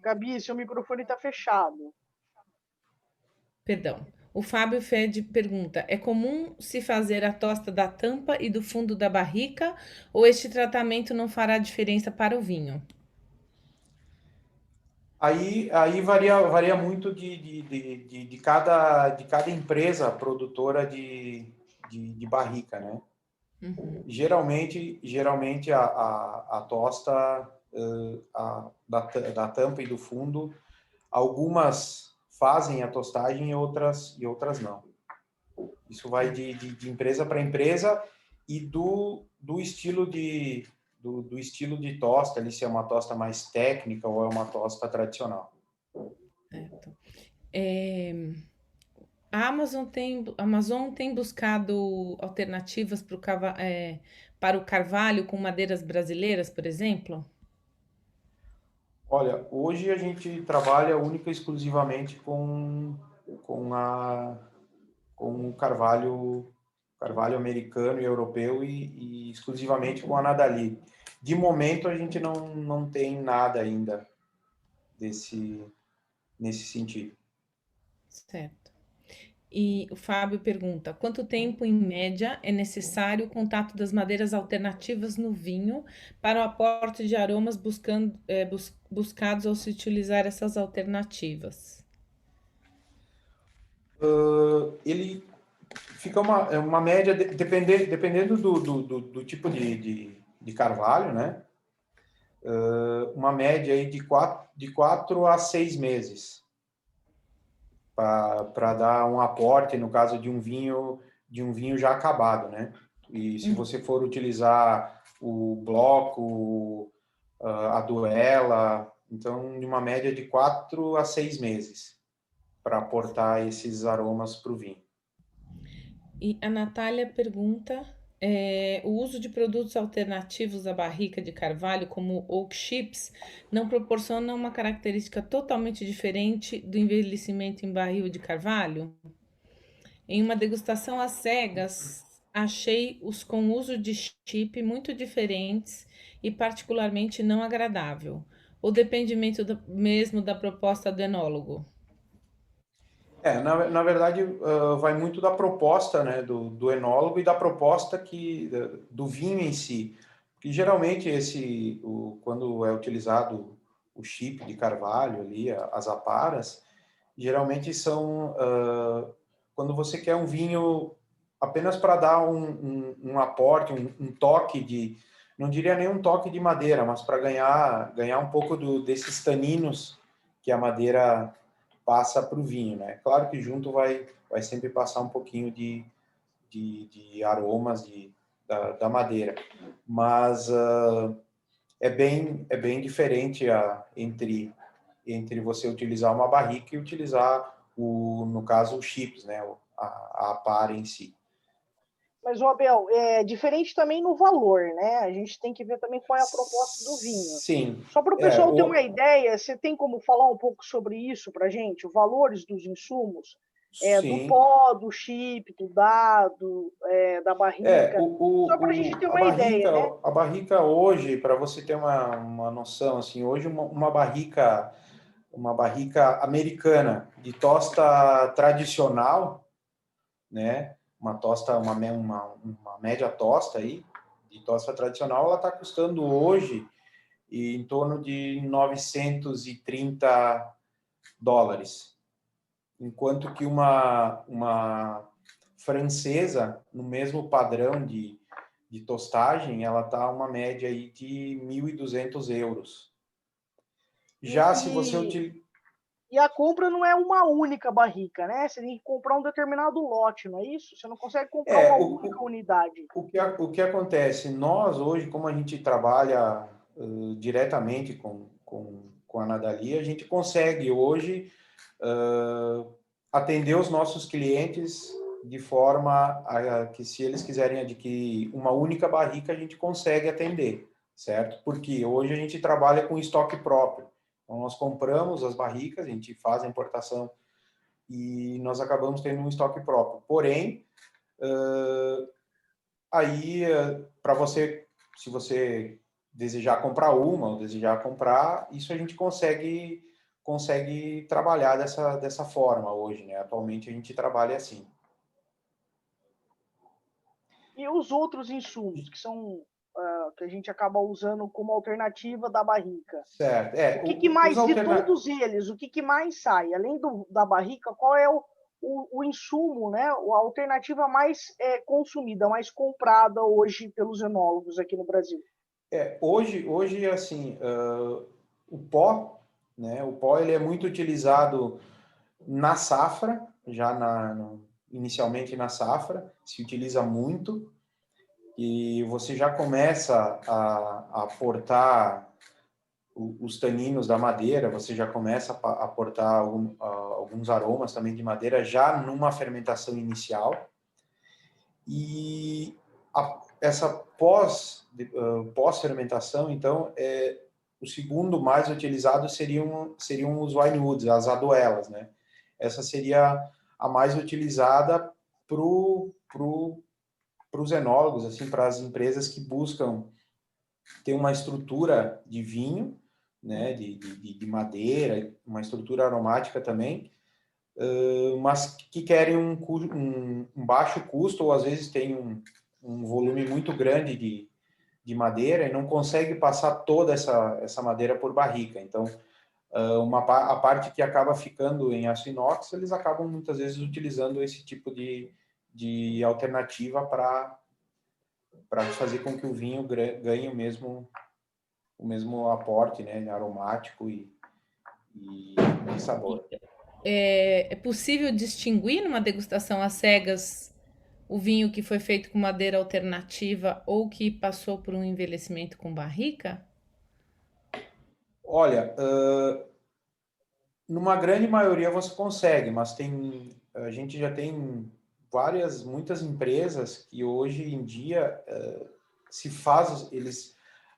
Gabi, seu microfone está fechado. Perdão. O Fábio Fed pergunta: é comum se fazer a tosta da tampa e do fundo da barrica, ou este tratamento não fará diferença para o vinho? Aí varia muito de cada empresa produtora de barrica, né? Uhum. Geralmente a tosta da tampa e do fundo, algumas fazem a tostagem e outras não. Isso vai de empresa para empresa e do estilo do estilo de tosta, ali, se é uma tosta mais técnica ou é uma tosta tradicional. Certo. A Amazon tem buscado alternativas para o carvalho com madeiras brasileiras, por exemplo? Olha, hoje a gente trabalha única e exclusivamente com, com o carvalho americano e europeu e exclusivamente com a Nadali. De momento, a gente não tem nada ainda nesse sentido. Certo. E o Fábio pergunta: quanto tempo, em média, é necessário o contato das madeiras alternativas no vinho para o aporte de aromas buscados ao se utilizar essas alternativas? Ele fica uma média, dependendo do tipo de carvalho, né? Uma média aí de 4 a 6 meses para dar um aporte, no caso de um vinho já acabado, né? E se você for utilizar o bloco, a duela, então de uma média de 4 a 6 meses para aportar esses aromas para o vinho. E a Natália pergunta: o uso de produtos alternativos à barrica de carvalho, como oak chips, não proporciona uma característica totalmente diferente do envelhecimento em barril de carvalho? Em uma degustação às cegas, achei os com uso de chip muito diferentes e particularmente não agradável. O dependimento mesmo da proposta do enólogo. Na verdade, vai muito da proposta, né, do enólogo e da proposta do vinho em si. Porque geralmente quando é utilizado o chip de carvalho ali, as aparas, geralmente são quando você quer um vinho apenas para dar um aporte, um toque não diria nem um toque de madeira, mas para ganhar um pouco desses taninos que a madeira passa para o vinho, né? Claro que junto vai sempre passar um pouquinho de aromas da madeira, mas é bem diferente entre você utilizar uma barrica e utilizar no caso, os chips, né? A par em si. Mas, Abel, é diferente também no valor, né? A gente tem que ver também qual é a proposta do vinho. Sim. Só para o pessoal ter uma ideia, você tem como falar um pouco sobre isso para a gente? Os valores dos insumos? Do pó, do chip, do dado, da barrica. Só para a gente ter uma ideia, né? A barrica hoje, para você ter uma noção, assim, hoje uma barrica americana de tosta tradicional, né? Uma média tosta aí, de tosta tradicional, ela está custando hoje em torno de $930, enquanto que uma francesa, no mesmo padrão de tostagem, ela está uma média aí de 1.200 euros. Já se você utiliza... E a compra não é uma única barrica, né? Você tem que comprar um determinado lote, não é isso? Você não consegue comprar uma única unidade. O que acontece? Nós, hoje, como a gente trabalha diretamente com a Nadalia, a gente consegue hoje atender os nossos clientes de forma que, se eles quiserem adquirir uma única barrica, a gente consegue atender, certo? Porque hoje a gente trabalha com estoque próprio. Então, nós compramos as barricas, a gente faz a importação e nós acabamos tendo um estoque próprio. Porém, aí, para você, se você desejar comprar uma ou desejar comprar, isso a gente consegue trabalhar dessa forma hoje, né? Atualmente a gente trabalha assim. E os outros insumos que são que a gente acaba usando como alternativa da barrica? Certo. O que mais, de todos eles, o que mais sai? Além da barrica, qual é o insumo, né? A alternativa mais consumida, mais comprada hoje pelos enólogos aqui no Brasil? Hoje assim, o pó, né? O pó ele é muito utilizado na safra, inicialmente na safra, se utiliza muito, e você já começa a aportar os taninos da madeira, você já começa a aportar alguns aromas também de madeira já numa fermentação inicial. E essa pós-fermentação, então, o segundo mais utilizado seriam os winewoods, as aduelas, né? Essa seria a mais utilizada para os enólogos, assim, para as empresas que buscam ter uma estrutura de vinho, né, de madeira, uma estrutura aromática também, mas que querem um baixo custo, ou às vezes tem um volume muito grande de madeira e não consegue passar toda essa madeira por barrica. Então, a parte que acaba ficando em aço inox, eles acabam muitas vezes utilizando esse tipo de alternativa para fazer com que o vinho ganhe o mesmo aporte, né, aromático e sabor. É possível distinguir numa degustação às cegas o vinho que foi feito com madeira alternativa ou que passou por um envelhecimento com barrica? Olha, numa grande maioria você consegue, mas a gente já tem muitas empresas que hoje em dia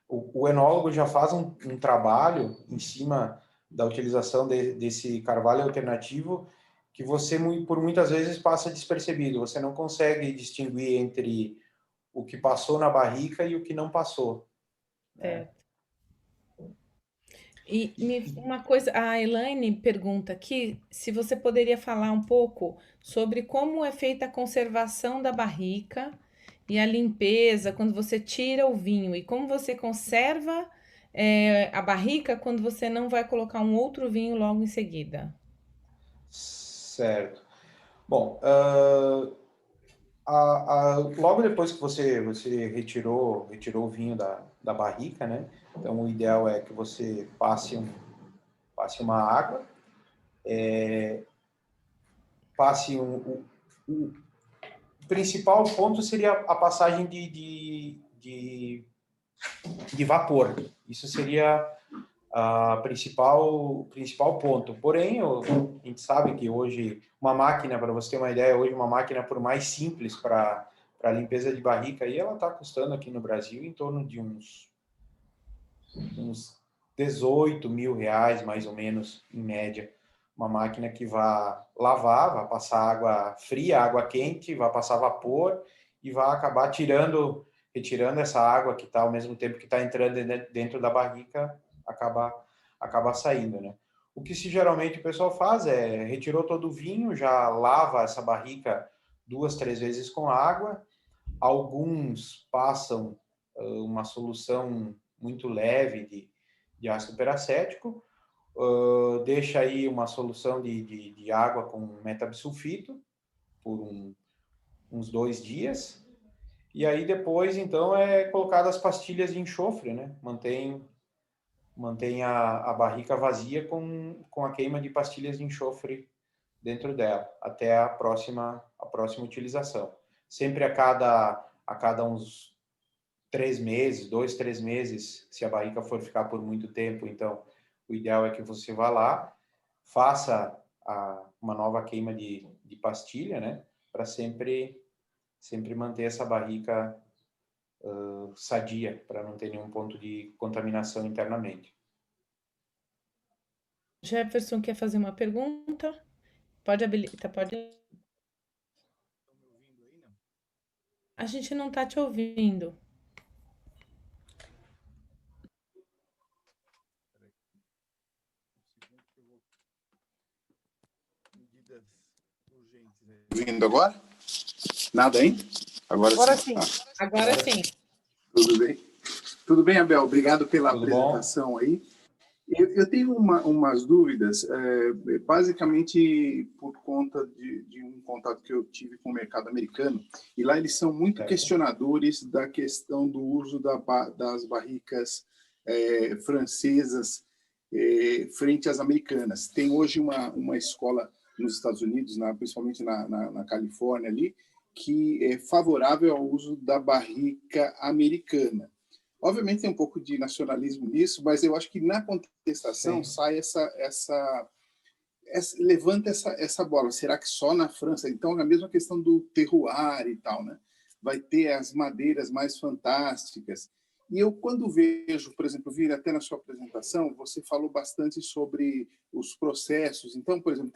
o enólogo já faz um trabalho em cima da utilização desse carvalho alternativo que você, por muitas vezes, passa despercebido. Você não consegue distinguir entre o que passou na barrica e o que não passou. Certo. E uma coisa, a Elaine pergunta aqui se você poderia falar um pouco sobre como é feita a conservação da barrica e a limpeza quando você tira o vinho e como você conserva a barrica quando você não vai colocar um outro vinho logo em seguida. Certo. Bom, logo depois que você retirou o vinho da barrica, né? Então, o ideal é que você passe uma água, o principal ponto seria a passagem de vapor. Isso seria o principal ponto. Porém, a gente sabe que hoje uma máquina, para você ter uma ideia, hoje uma máquina, por mais simples para limpeza de barrica, aí ela está custando aqui no Brasil em torno de uns 18 mil reais, mais ou menos, em média. Uma máquina que vai lavar, vai passar água fria, água quente, vai passar vapor e vai acabar retirando essa água que está ao mesmo tempo que está entrando dentro da barrica, acaba saindo, né? O que geralmente o pessoal faz é retirou todo o vinho, já lava essa barrica 2, 3 vezes com água. Alguns passam uma solução muito leve de ácido peracético, deixa aí uma solução de água com metabisulfito por uns 2 dias E aí depois, então, é colocado as pastilhas de enxofre, né? Mantém a barrica vazia com a queima de pastilhas de enxofre dentro dela, até a próxima utilização. Sempre a cada uns 3 meses, 2, 3 meses, se a barrica for ficar por muito tempo, então o ideal é que você vá lá, faça uma nova queima de pastilha, né? Para sempre manter essa barrica sadia, para não ter nenhum ponto de contaminação internamente. Jefferson quer fazer uma pergunta? Pode habilitar, pode. A gente não está te ouvindo. Ouvindo agora? Nada, hein? Agora sim. Agora sim. Tudo bem? Tudo bem, Abel? Obrigado pela Tudo apresentação bom? aí. Eu tenho umas dúvidas, basicamente por conta de um contato que eu tive com o mercado americano, e lá eles são muito questionadores da questão do uso das barricas francesas frente às americanas. Tem hoje uma escola nos Estados Unidos, principalmente na Califórnia ali, que é favorável ao uso da barrica americana. Obviamente tem um pouco de nacionalismo nisso, mas eu acho que na contestação sai levanta essa bola. Será que só na França? Então, a mesma questão do terroir e tal, né? Vai ter as madeiras mais fantásticas. E eu, quando vejo, por exemplo, vir até na sua apresentação, você falou bastante sobre os processos. Então, por exemplo,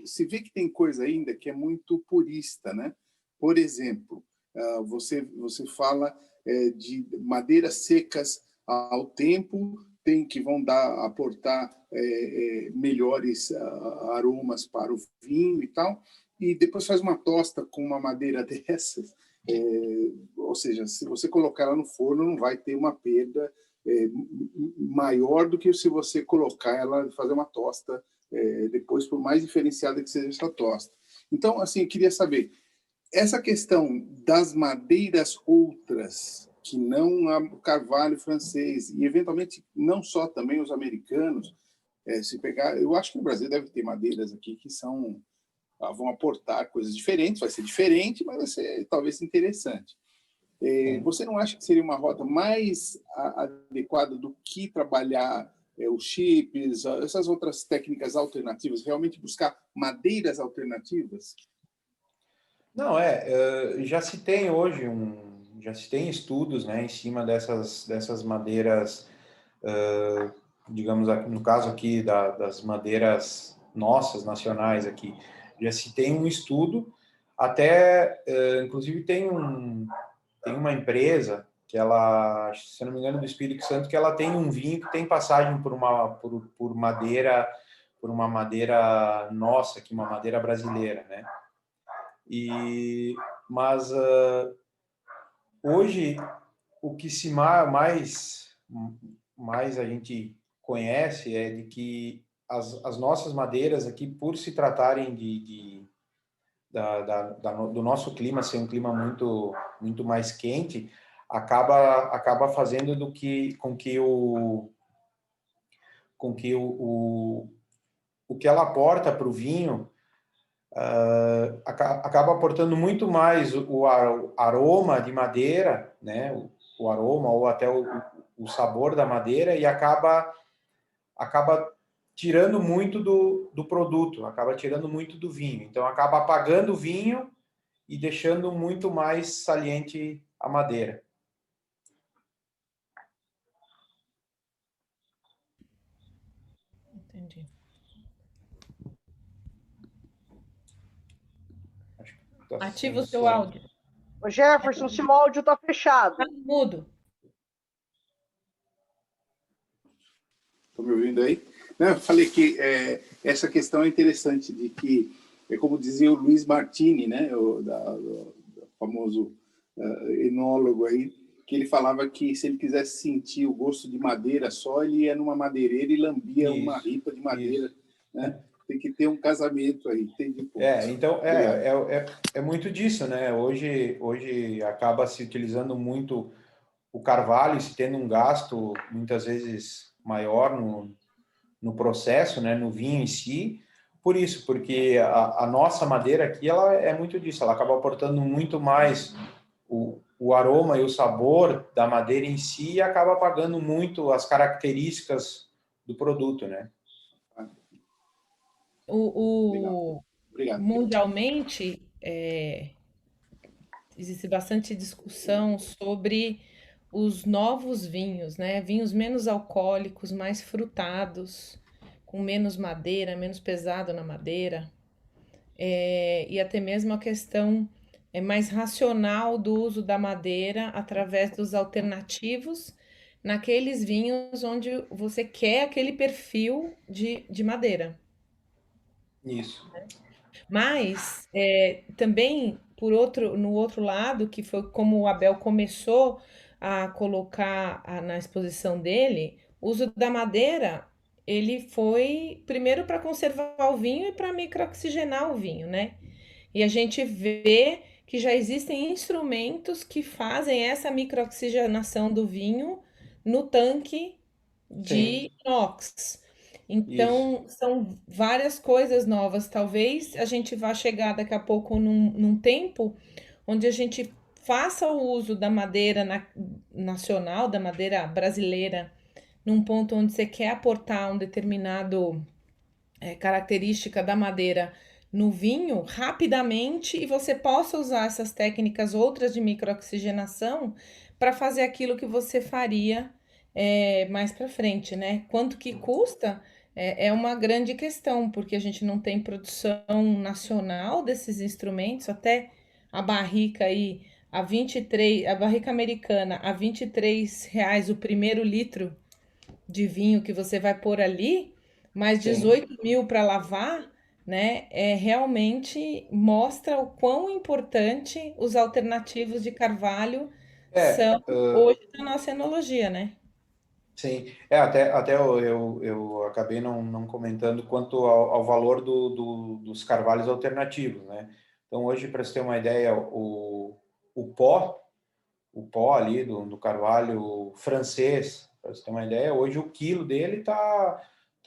se vê que tem coisa ainda que é muito purista, né? Por exemplo, você fala de madeiras secas ao tempo, que vão aportar melhores aromas para o vinho e tal, e depois faz uma tosta com uma madeira dessas, ou seja, se você colocar ela no forno, não vai ter uma perda maior do que se você colocar ela, fazer uma tosta depois, por mais diferenciada que seja essa tosta. Então, assim, eu queria saber, essa questão das madeiras outras, que não o carvalho francês, e eventualmente não só também os americanos, se pegar, eu acho que no Brasil deve ter madeiras aqui que vão aportar coisas diferentes, vai ser diferente, mas vai ser talvez interessante. Você não acha que seria uma rota mais adequada do que trabalhar os chips, essas outras técnicas alternativas, realmente buscar madeiras alternativas? Não, já se tem hoje já se tem estudos, né, em cima dessas madeiras, digamos, no caso aqui das madeiras nossas, nacionais aqui, já se tem um estudo, até, inclusive tem uma empresa que ela, se não me engano, do Espírito Santo, que ela tem um vinho que tem passagem por uma madeira nossa, aqui, uma madeira brasileira, né? Mas hoje o que se mais a gente conhece é de que as nossas madeiras aqui, por se tratarem do nosso clima ser um clima muito mais quente, acaba fazendo com que o que ela aporta para o vinho acaba aportando muito mais o aroma de madeira, né? O aroma ou até o sabor da madeira, e acaba tirando muito do produto, acaba tirando muito do vinho. Então, acaba apagando o vinho e deixando muito mais saliente a madeira. Entendi. Ativa o seu áudio. Ô Jefferson, seu áudio está fechado. Tá mudo. Estão me ouvindo aí? Eu falei que essa questão é interessante, de que, como dizia o Luiz Martini, né, o famoso enólogo aí, que ele falava que se ele quisesse sentir o gosto de madeira só, ele ia numa madeireira e lambia uma ripa de madeira, né? Tem que ter um casamento aí, entendi. Então, é muito disso, né? Hoje acaba se utilizando muito o carvalho, se tendo um gasto, muitas vezes, maior no processo, né? No vinho em si, por isso, porque a nossa madeira aqui, ela é muito disso, ela acaba aportando muito mais o aroma e o sabor da madeira em si e acaba apagando muito as características do produto, né? Obrigado. Mundialmente, existe bastante discussão sobre os novos vinhos, né? Vinhos menos alcoólicos, mais frutados, com menos madeira, menos pesado na madeira, e até mesmo a questão mais racional do uso da madeira através dos alternativos naqueles vinhos onde você quer aquele perfil de madeira. Isso. Mas também no outro lado, que foi como o Abel começou a colocar na exposição dele, o uso da madeira, ele foi primeiro para conservar o vinho e para microoxigenar o vinho, né? E a gente vê que já existem instrumentos que fazem essa microoxigenação do vinho no tanque de inox. Então, são várias coisas novas. Talvez a gente vá chegar daqui a pouco num tempo onde a gente faça o uso da madeira nacional, da madeira brasileira, num ponto onde você quer aportar um determinado característica da madeira no vinho rapidamente e você possa usar essas técnicas outras de microoxigenação para fazer aquilo que você faria mais para frente, né? Quanto que custa? É uma grande questão, porque a gente não tem produção nacional desses instrumentos, até a barrica aí a 23, a barrica americana a R$ 23 o primeiro litro de vinho que você vai pôr ali, mais 18.000 para lavar, né? Realmente mostra o quão importante os alternativos de carvalho são hoje na nossa enologia, né? Sim, até eu acabei não comentando quanto ao valor dos carvalhos alternativos, né? Então, hoje, para você ter uma ideia, o pó ali do carvalho francês, para você ter uma ideia, hoje o quilo dele tá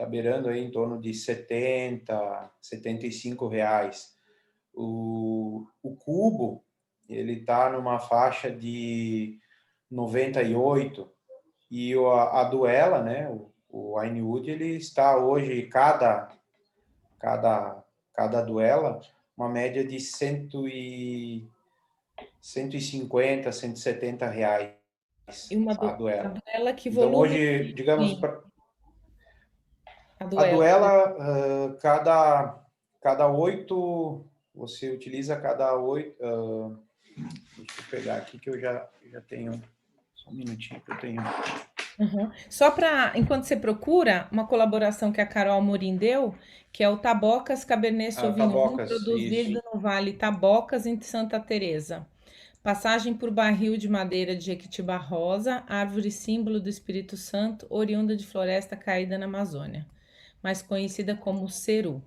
beirando aí em torno de 75 reais. O cubo, ele tá numa faixa de 98. E a Duela, né, o Winewood, ele está hoje, cada Duela, uma média de 150, 170 reais E uma a a Duela. duela, que Então, volume hoje, digamos, tem a a duela? Duela, cada 8, você utiliza cada 8, deixa eu pegar aqui que eu já tenho, só um minutinho que eu tenho. Uhum. Só para, enquanto você procura, uma colaboração que a Carol Amorim deu, que é o Tabocas Cabernet Sauvignon, Tabocas, produzido isso. no Vale Tabocas, em Santa Teresa. Passagem por barril de madeira de Jequitibá rosa, árvore símbolo do Espírito Santo, oriunda de floresta caída na Amazônia, mais conhecida como ceru.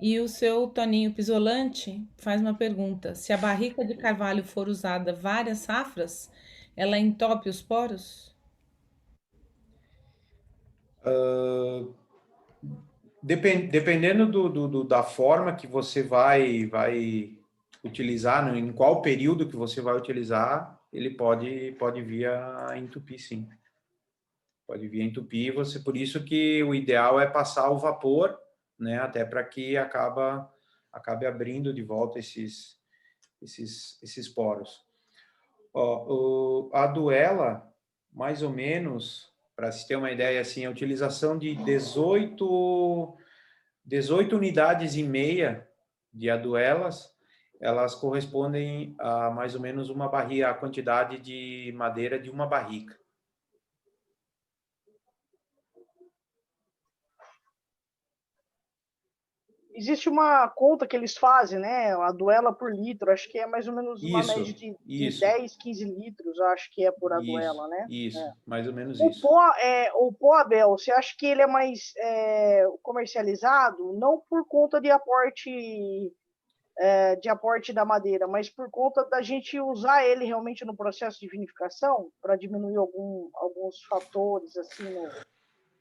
E o seu Toninho Pisolante faz uma pergunta: se a barrica de carvalho for usada várias safras, ela entope os poros? Dependendo da forma que você vai utilizar, né, em qual período que você vai utilizar, ele pode vir a entupir, sim. Pode vir a entupir, por isso que o ideal é passar o vapor, né, até para que acabe abrindo de volta esses poros. A Duela, mais ou menos, para se ter uma ideia, assim, a utilização de 18 unidades e meia de aduelas, elas correspondem a mais ou menos uma barrica, a quantidade de madeira de uma barrica. existe uma conta que eles fazem, né? A duela por litro, acho que é mais ou menos uma média de 10, 15 litros, acho que é por a duela, né? Isso, mais ou menos o isso. O pó, Abel, você acha que ele é mais comercializado, não por conta de aporte da madeira, mas por conta da gente usar ele realmente no processo de vinificação, para diminuir alguns fatores, assim,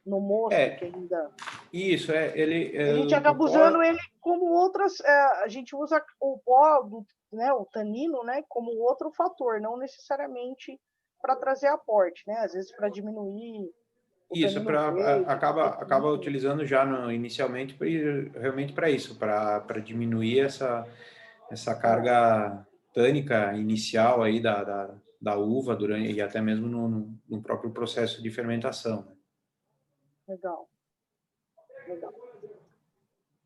no mosto, que ainda... Isso, ele... A gente acaba usando ele como outras... a gente usa o pó, né, o tanino, né, como outro fator, não necessariamente para trazer aporte, né? Às vezes para diminuir o isso, verde, acaba utilizando já inicialmente realmente para isso, para diminuir essa carga tânica inicial aí da uva e até mesmo no próprio processo de fermentação. Legal.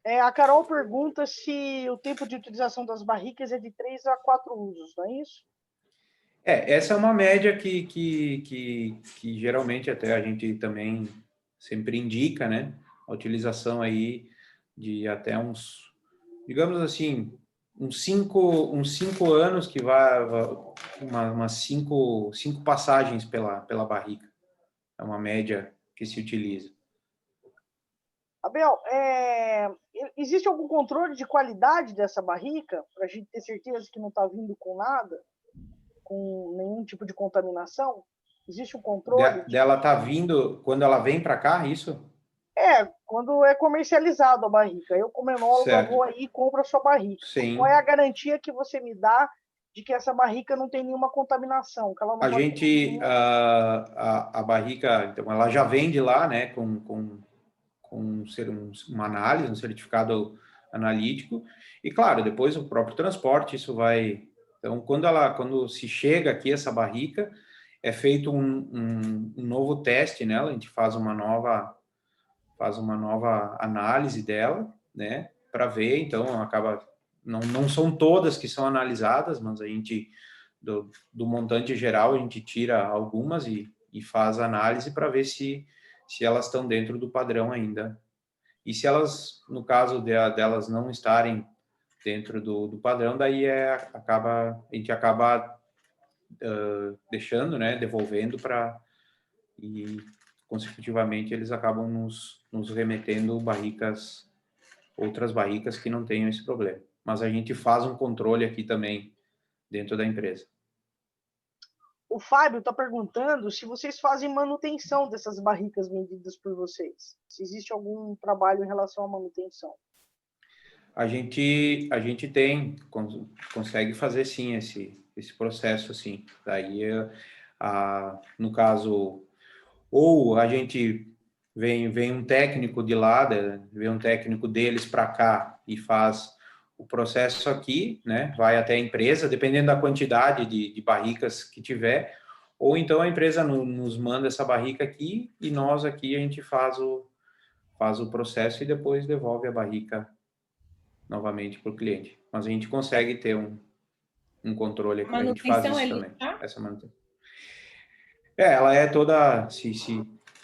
A Carol pergunta se o tempo de utilização das barricas é de 3 a 4 usos, não é isso? Essa é uma média que geralmente até a gente também sempre indica, né? A utilização aí de até uns, digamos assim, uns 5 anos, que vai umas 5 passagens pela barrica. É uma média que se utiliza. Abel, existe algum controle de qualidade dessa barrica, para a gente ter certeza que não está vindo com nada, com nenhum tipo de contaminação? Existe um controle? Dela tá vindo, quando ela vem para cá, isso? Quando é comercializado a barrica. Eu, como enóloga, vou aí e compro a sua barrica. Sim. Qual é a garantia que você me dá de que essa barrica não tem nenhuma contaminação? Que ela não a barrica, então, ela já vende lá, né, com uma análise, um certificado analítico, e claro, depois o próprio transporte, isso vai... Então, quando se chega aqui essa barrica, é feito um novo teste nela, a gente faz uma nova análise dela, né, para ver, então, não são todas que são analisadas, mas a gente, do montante geral, a gente tira algumas e faz a análise para ver se elas estão dentro do padrão ainda. E se elas, no caso delas não estarem dentro do padrão, daí a gente acaba deixando, né, devolvendo e consecutivamente eles acabam nos remetendo outras barricas que não tenham esse problema. Mas a gente faz um controle aqui também dentro da empresa. O Fábio está perguntando se vocês fazem manutenção dessas barricas vendidas por vocês. Se existe algum trabalho em relação à manutenção. A gente consegue fazer sim esse processo, sim. Daí, no caso, ou a gente vem um técnico de lá, vem um técnico deles para cá e faz o processo aqui, né? Vai até a empresa, dependendo da quantidade de barricas que tiver, ou então a empresa nos manda essa barrica aqui e nós aqui a gente faz o processo e depois devolve a barrica novamente para o cliente. Mas a gente consegue ter um controle aqui, a gente faz isso também. Essa manutenção. Ela é toda,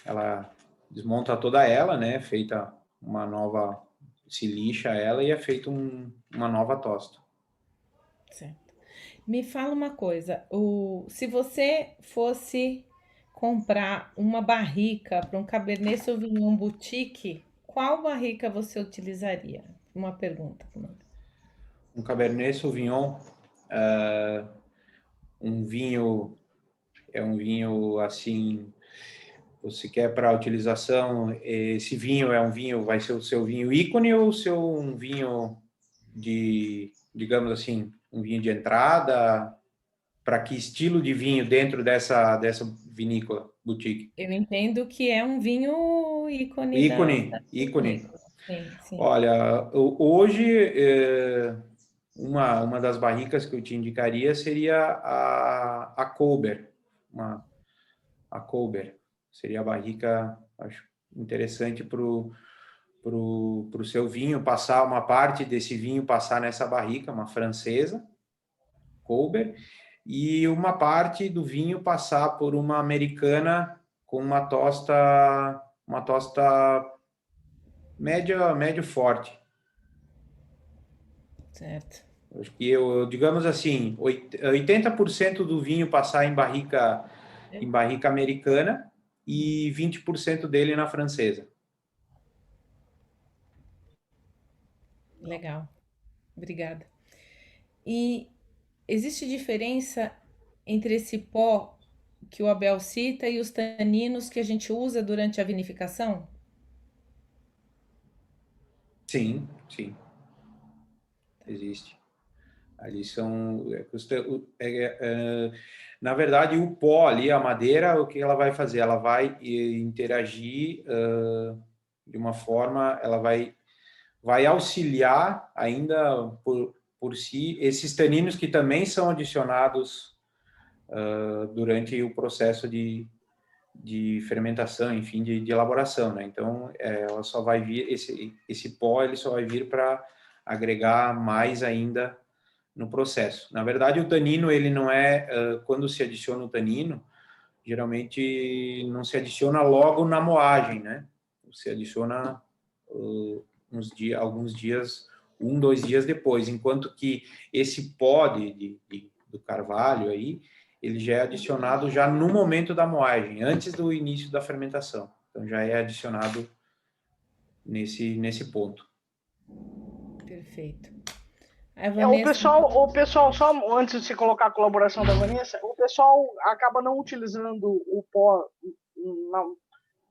ela desmonta toda ela, né? Feita uma nova, se lixa ela e é feita uma nova tosta. Certo. Me fala uma coisa, se você fosse comprar uma barrica para um Cabernet Sauvignon Boutique, qual barrica você utilizaria? Uma pergunta. Um Cabernet Sauvignon, um vinho assim, você quer para utilização, esse vinho vai ser o seu vinho ícone ou um vinho digamos assim, um vinho de entrada? Para que estilo de vinho dentro dessa vinícola boutique? Eu entendo que é um vinho ícone. Ícone. Sim. Olha, hoje uma das barricas que eu te indicaria seria a Colber. A Colber seria a barrica, acho interessante para o seu vinho, passar uma parte desse vinho, passar nessa barrica, uma francesa, Colber, e uma parte do vinho passar por uma americana com uma tosta médio forte. Certo. Acho que digamos assim, 80% do vinho passar em barrica americana e 20% dele na francesa. Legal. Obrigada. E existe diferença entre esse pó que o Abel cita e os taninos que a gente usa durante a vinificação? Sim, sim. Existe. Ali são... na verdade, o pó ali, a madeira, o que ela vai fazer? Ela vai interagir de uma forma... Ela vai auxiliar ainda por si esses taninos que também são adicionados durante o processo de fermentação, enfim, de elaboração, né? Então, ela só vai vir, esse pó, ele só vai vir para agregar mais ainda no processo. Na verdade, o tanino, ele não quando se adiciona o tanino, geralmente não se adiciona logo na moagem, né? Se adiciona alguns dias, 2 dias depois, enquanto que esse pó do carvalho aí, ele já é adicionado já no momento da moagem, antes do início da fermentação. Então, já é adicionado nesse ponto. Perfeito. O pessoal, só antes de você colocar a colaboração da Vanessa, o pessoal acaba não utilizando o pó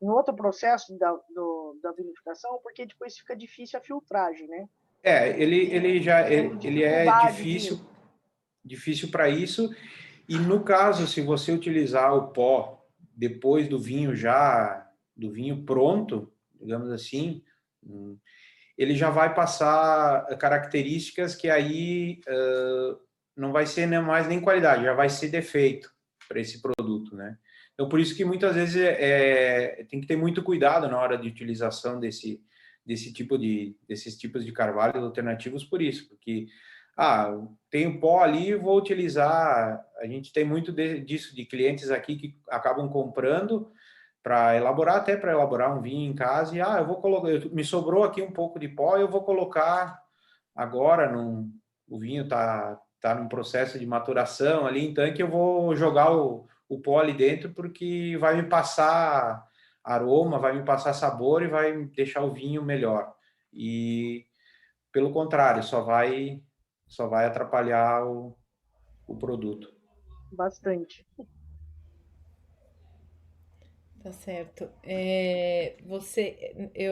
em outro processo da vinificação, porque depois fica difícil a filtragem, né? Ele é difícil para isso. E no caso, se você utilizar o pó depois do vinho pronto, digamos assim, ele já vai passar características que aí não vai ser mais nem qualidade, já vai ser defeito para esse produto, né? Então, por isso que muitas vezes tem que ter muito cuidado na hora de utilização desses tipos de carvalho alternativos, por isso, porque tenho pó ali, vou utilizar. A gente tem muito disso de clientes aqui que acabam comprando para elaborar um vinho em casa e eu vou colocar, me sobrou aqui um pouco de pó, eu vou colocar agora o vinho tá num processo de maturação ali em tanque, eu vou jogar o pó ali dentro porque vai me passar aroma, vai me passar sabor e vai deixar o vinho melhor. E pelo contrário, só vai atrapalhar o produto. Bastante. Tá certo.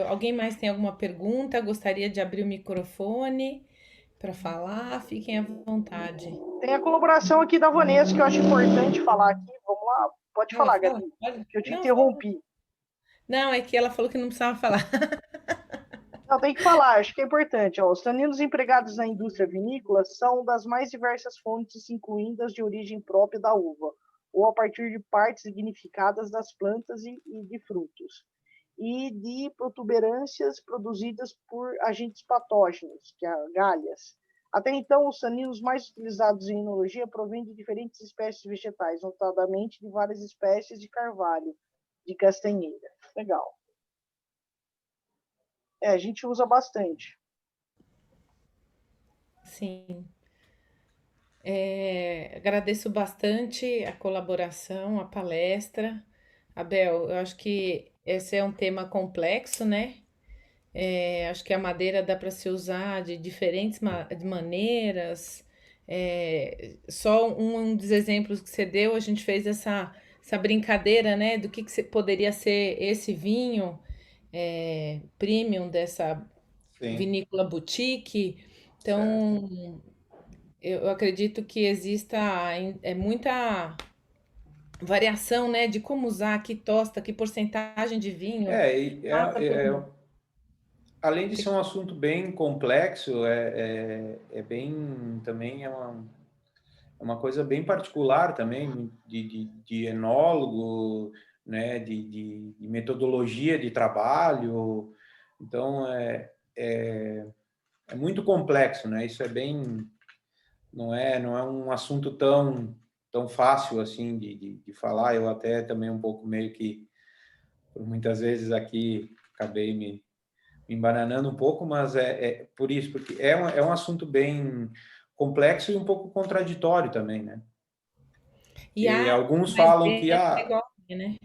Alguém mais tem alguma pergunta? Gostaria de abrir o microfone para falar? Fiquem à vontade. Tem a colaboração aqui da Vanessa, que eu acho importante falar aqui. Vamos lá, pode falar, Gabi, que eu te interrompi. Não, é que ela falou que não precisava falar. Não, tem que falar, acho que é importante. Os taninos empregados na indústria vinícola são das mais diversas fontes, incluindo as de origem própria da uva, ou a partir de partes significadas das plantas e de frutos, e de protuberâncias produzidas por agentes patógenos, que é galhas. Até então, os taninos mais utilizados em enologia provêm de diferentes espécies vegetais, notadamente de várias espécies de carvalho, de castanheira. Legal. A gente usa bastante. Sim. Agradeço bastante a colaboração, a palestra. Abel, eu acho que esse é um tema complexo, né? Acho que a madeira dá para se usar de diferentes maneiras. Só um dos exemplos que você deu, a gente fez essa brincadeira, né? Do que poderia ser esse vinho premium dessa vinícola boutique. Então, eu acredito que exista muita variação, né? De como usar, que tosta, que porcentagem de vinho. Além de ser um assunto bem complexo, também é uma coisa bem particular também de enólogo, né, de metodologia de trabalho. Então, é muito complexo, né? Isso não é um assunto tão fácil assim de falar. Eu até também um pouco meio que, por muitas vezes aqui, acabei me embananando um pouco, mas é por isso, porque é um assunto bem complexo e um pouco contraditório também, né? E alguns falam que né?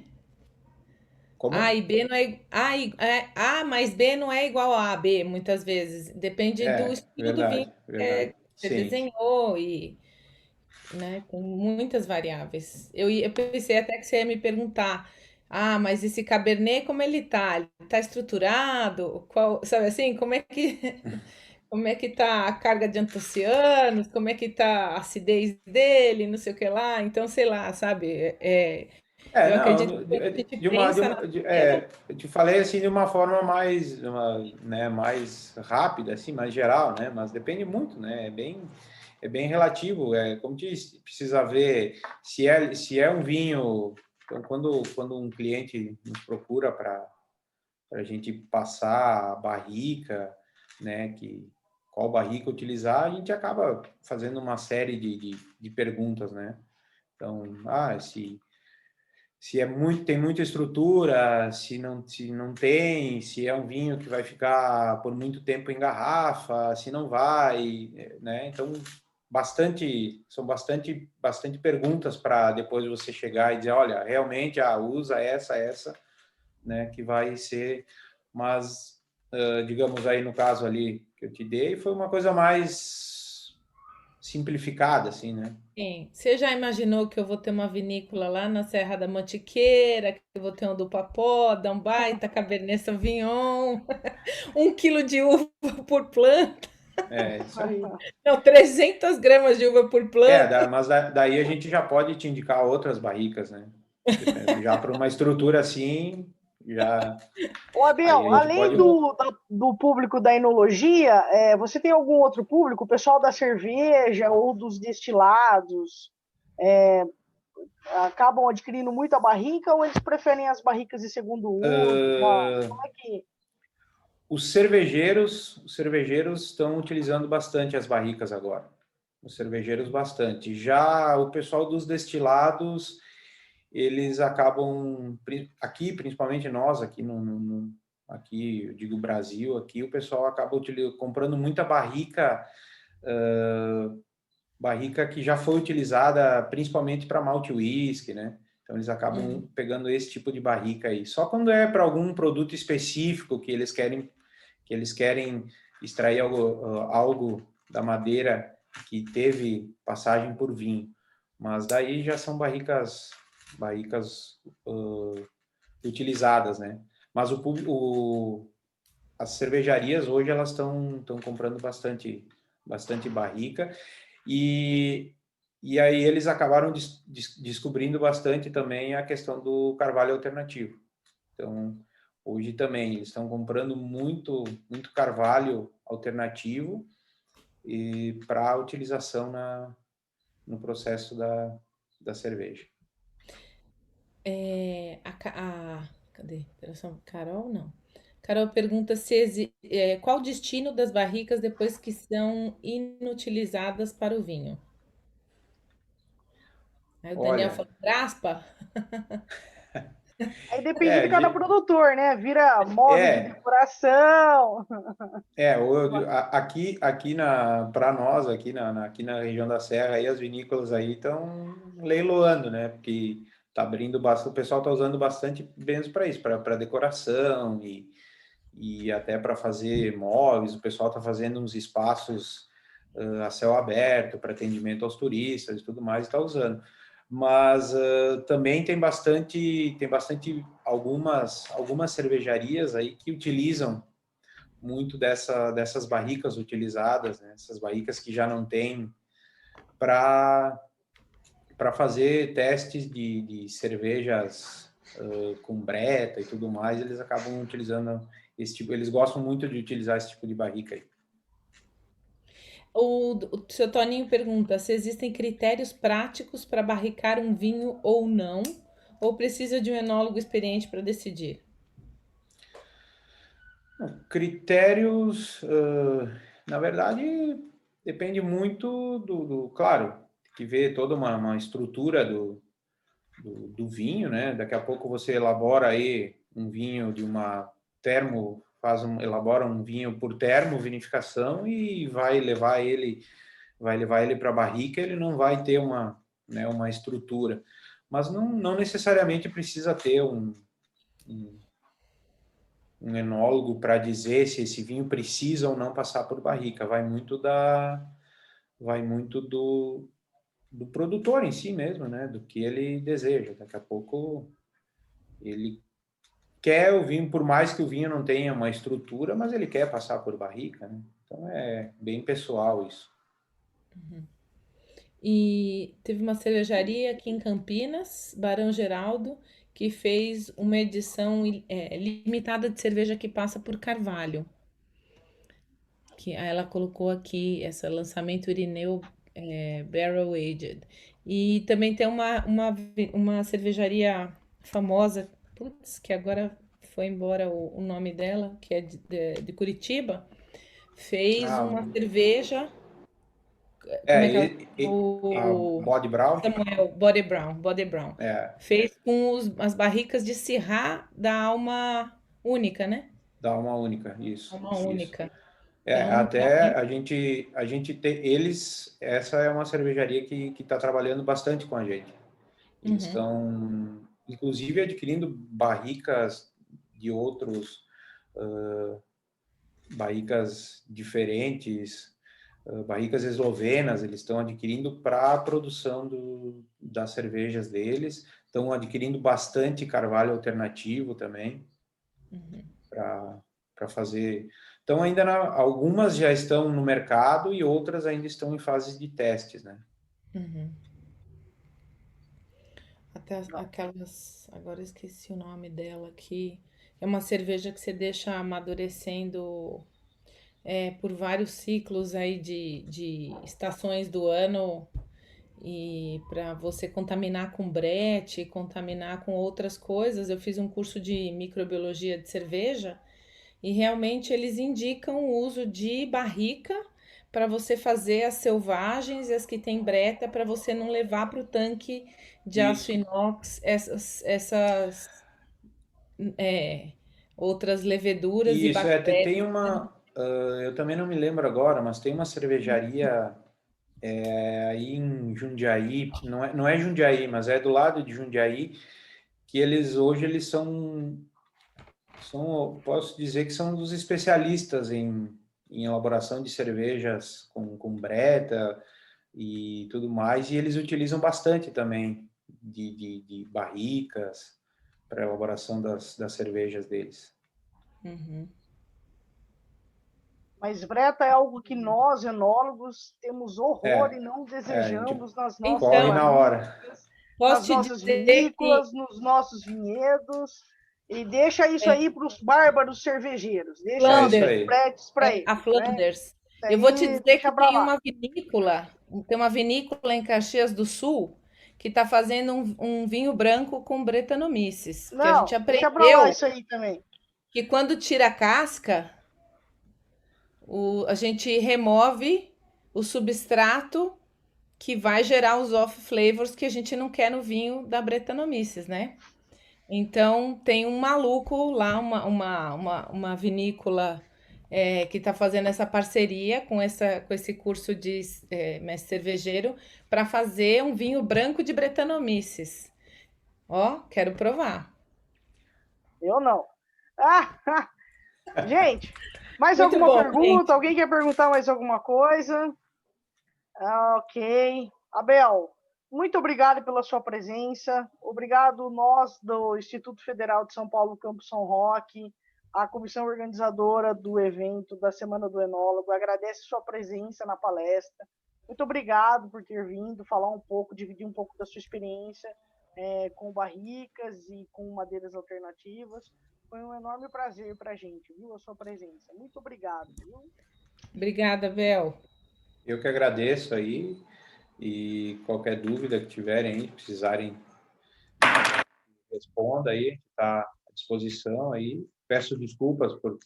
Como? A e B não é A mais B não é igual a B, muitas vezes. Depende do estilo do vinho verdade. que você Sim. desenhou e, né, tem muitas variáveis. Eu pensei até que você ia me perguntar, mas esse Cabernet como ele tá? Ele tá estruturado? Sabe assim, como é que tá a carga de antocianos? Como é que tá a acidez dele? Não sei o que lá. Então, sei lá, sabe? Eu acredito que quando a gente pensa na madeira... eu te falei assim de uma forma mais rápida, assim, mais geral, né? Mas depende muito, né? É bem relativo. Como disse, precisa ver se é um vinho. Então, quando um cliente nos procura para a gente passar a barrica, né? Qual barrica utilizar, a gente acaba fazendo uma série de perguntas, né? Então, se tem muita estrutura, se não tem, se é um vinho que vai ficar por muito tempo em garrafa, se não vai, né? Então, são bastante perguntas para depois você chegar e dizer, olha, realmente, usa essa, né, que vai ser, mas, digamos aí no caso ali que eu te dei, foi uma coisa mais simplificada, assim, né? Sim. Você já imaginou que eu vou ter uma vinícola lá na Serra da Mantiqueira, que eu vou ter um dupla poda, um baita Cabernet Sauvignon, 1 quilo de uva por planta? Isso aí. Não, 300 gramas de uva por planta. Mas daí a gente já pode te indicar outras barricas, né? Já para uma estrutura assim, já... Ô, Abel, além do público da enologia, você tem algum outro público? O pessoal da cerveja ou dos destilados acabam adquirindo muita barrica ou eles preferem as barricas de segundo uso? Como é que... Os cervejeiros estão utilizando bastante as barricas agora. Os cervejeiros bastante. Já o pessoal dos destilados, eles acabam aqui, principalmente nós aqui aqui, eu digo Brasil, aqui o pessoal acaba comprando muita barrica que já foi utilizada principalmente para malte whisky, né? Então eles acabam pegando esse tipo de barrica aí. Só quando é para algum produto específico que eles querem extrair algo da madeira que teve passagem por vinho. Mas daí já são barricas utilizadas, né? Mas as cervejarias hoje elas estão comprando bastante barrica e aí eles acabaram descobrindo bastante também a questão do carvalho alternativo. Então, hoje também eles estão comprando muito carvalho alternativo e para utilização no processo da cerveja. Cadê? Carol, não. Carol pergunta qual o destino das barricas depois que são inutilizadas para o vinho? Aí o Daniel falou, raspa? Aí depende de cada produtor, né? Vira móvel de decoração. Aqui para nós, aqui na região da Serra, aí as vinícolas aí estão leiloando, né? Porque tá abrindo bastante, o pessoal está usando bastante bens para isso, para decoração e até para fazer móveis. O pessoal está fazendo uns espaços a céu aberto para atendimento aos turistas e tudo mais, está usando. Mas também tem bastante algumas cervejarias aí que utilizam muito dessas barricas utilizadas, né? Essas barricas que já não tem para fazer testes de cervejas com breta e tudo mais, eles acabam utilizando esse tipo, eles gostam muito de utilizar esse tipo de barrica aí. O seu Toninho pergunta se existem critérios práticos para barricar um vinho ou não, ou precisa de um enólogo experiente para decidir? Critérios, na verdade, depende muito claro, tem que ver toda uma estrutura do vinho, né? Daqui a pouco você elabora aí um vinho de uma elabora um vinho por termovinificação e vai levar ele para a barrica, ele não vai ter uma estrutura. Mas não necessariamente precisa ter um enólogo para dizer se esse vinho precisa ou não passar por barrica. Vai muito do produtor em si mesmo, né? Do que ele deseja. Daqui a pouco ele quer o vinho, por mais que o vinho não tenha uma estrutura, mas ele quer passar por barrica, né? Então é bem pessoal isso. Uhum. E teve uma cervejaria aqui em Campinas, Barão Geraldo, que fez uma edição limitada de cerveja que passa por carvalho. Que ela colocou aqui esse lançamento Irineu Barrel Aged. E também tem uma cervejaria famosa, putz, que agora foi embora o nome dela, que é de Curitiba, fez uma cerveja. Como é que ela... Body Brown? Samuel, Body Brown. Fez com as barricas de Syrah da Alma Única, né? Da Alma Única, isso. Alma Única. Então, até a gente tem essa é uma cervejaria que está trabalhando bastante com a gente. Eles estão, inclusive, adquirindo barricas de outros, barricas diferentes, barricas eslovenas, eles estão adquirindo para a produção das cervejas deles, estão adquirindo bastante carvalho alternativo também, para fazer. Então, algumas já estão no mercado e outras ainda estão em fase de testes, né? Até aquelas, agora eu esqueci o nome dela, que é uma cerveja que você deixa amadurecendo por vários ciclos aí de estações do ano, e para você contaminar com brete, contaminar com outras coisas. Eu fiz um curso de microbiologia de cerveja e realmente eles indicam o uso de barrica para você fazer as selvagens e as que tem breta, para você não levar para o tanque de aço inox essas outras leveduras e bactérias. Tem uma... eu também não me lembro agora, mas tem uma cervejaria aí em Jundiaí, não é Jundiaí, mas é do lado de Jundiaí, que hoje eles são, posso dizer que são dos especialistas em elaboração de cervejas com breta e tudo mais, e eles utilizam bastante também de barricas para a elaboração das cervejas deles. Mas breta é algo que nós, enólogos, temos horror e não desejamos nas nossas barricas, nas nossas vinícolas, nos nossos vinhedos. E deixa isso aí para os bárbaros cervejeiros. Deixa os bretes para eles. A Flanders. Né? Eu vou te dizer que tem uma vinícola em Caxias do Sul que está fazendo um vinho branco com Brettanomyces. Que a gente aprendeu deixa pra lá isso aí também. Que quando tira a casca, a gente remove o substrato que vai gerar os off flavors que a gente não quer no vinho da Brettanomyces, né? Então, tem um maluco lá, uma vinícola que está fazendo essa parceria com esse curso de mestre cervejeiro para fazer um vinho branco de Brettanomyces. Ó, quero provar. Eu não. Gente, mais alguma pergunta? Gente. Alguém quer perguntar mais alguma coisa? Ok. Abel, muito obrigado pela sua presença. Obrigado nós do Instituto Federal de São Paulo, Campus São Roque, a comissão organizadora do evento da Semana do Enólogo. Agradece sua presença na palestra. Muito obrigado por ter vindo falar um pouco, dividir um pouco da sua experiência com barricas e com madeiras alternativas. Foi um enorme prazer para a gente, viu, a sua presença. Muito obrigado, viu? Obrigada, Bel. Eu que agradeço aí, e qualquer dúvida que tiverem aí, precisarem, responda aí, está à disposição aí. Peço desculpas por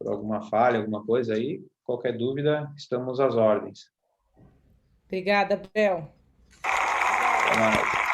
alguma falha, alguma coisa aí. Qualquer dúvida, estamos às ordens. Obrigada, Bel. Até mais.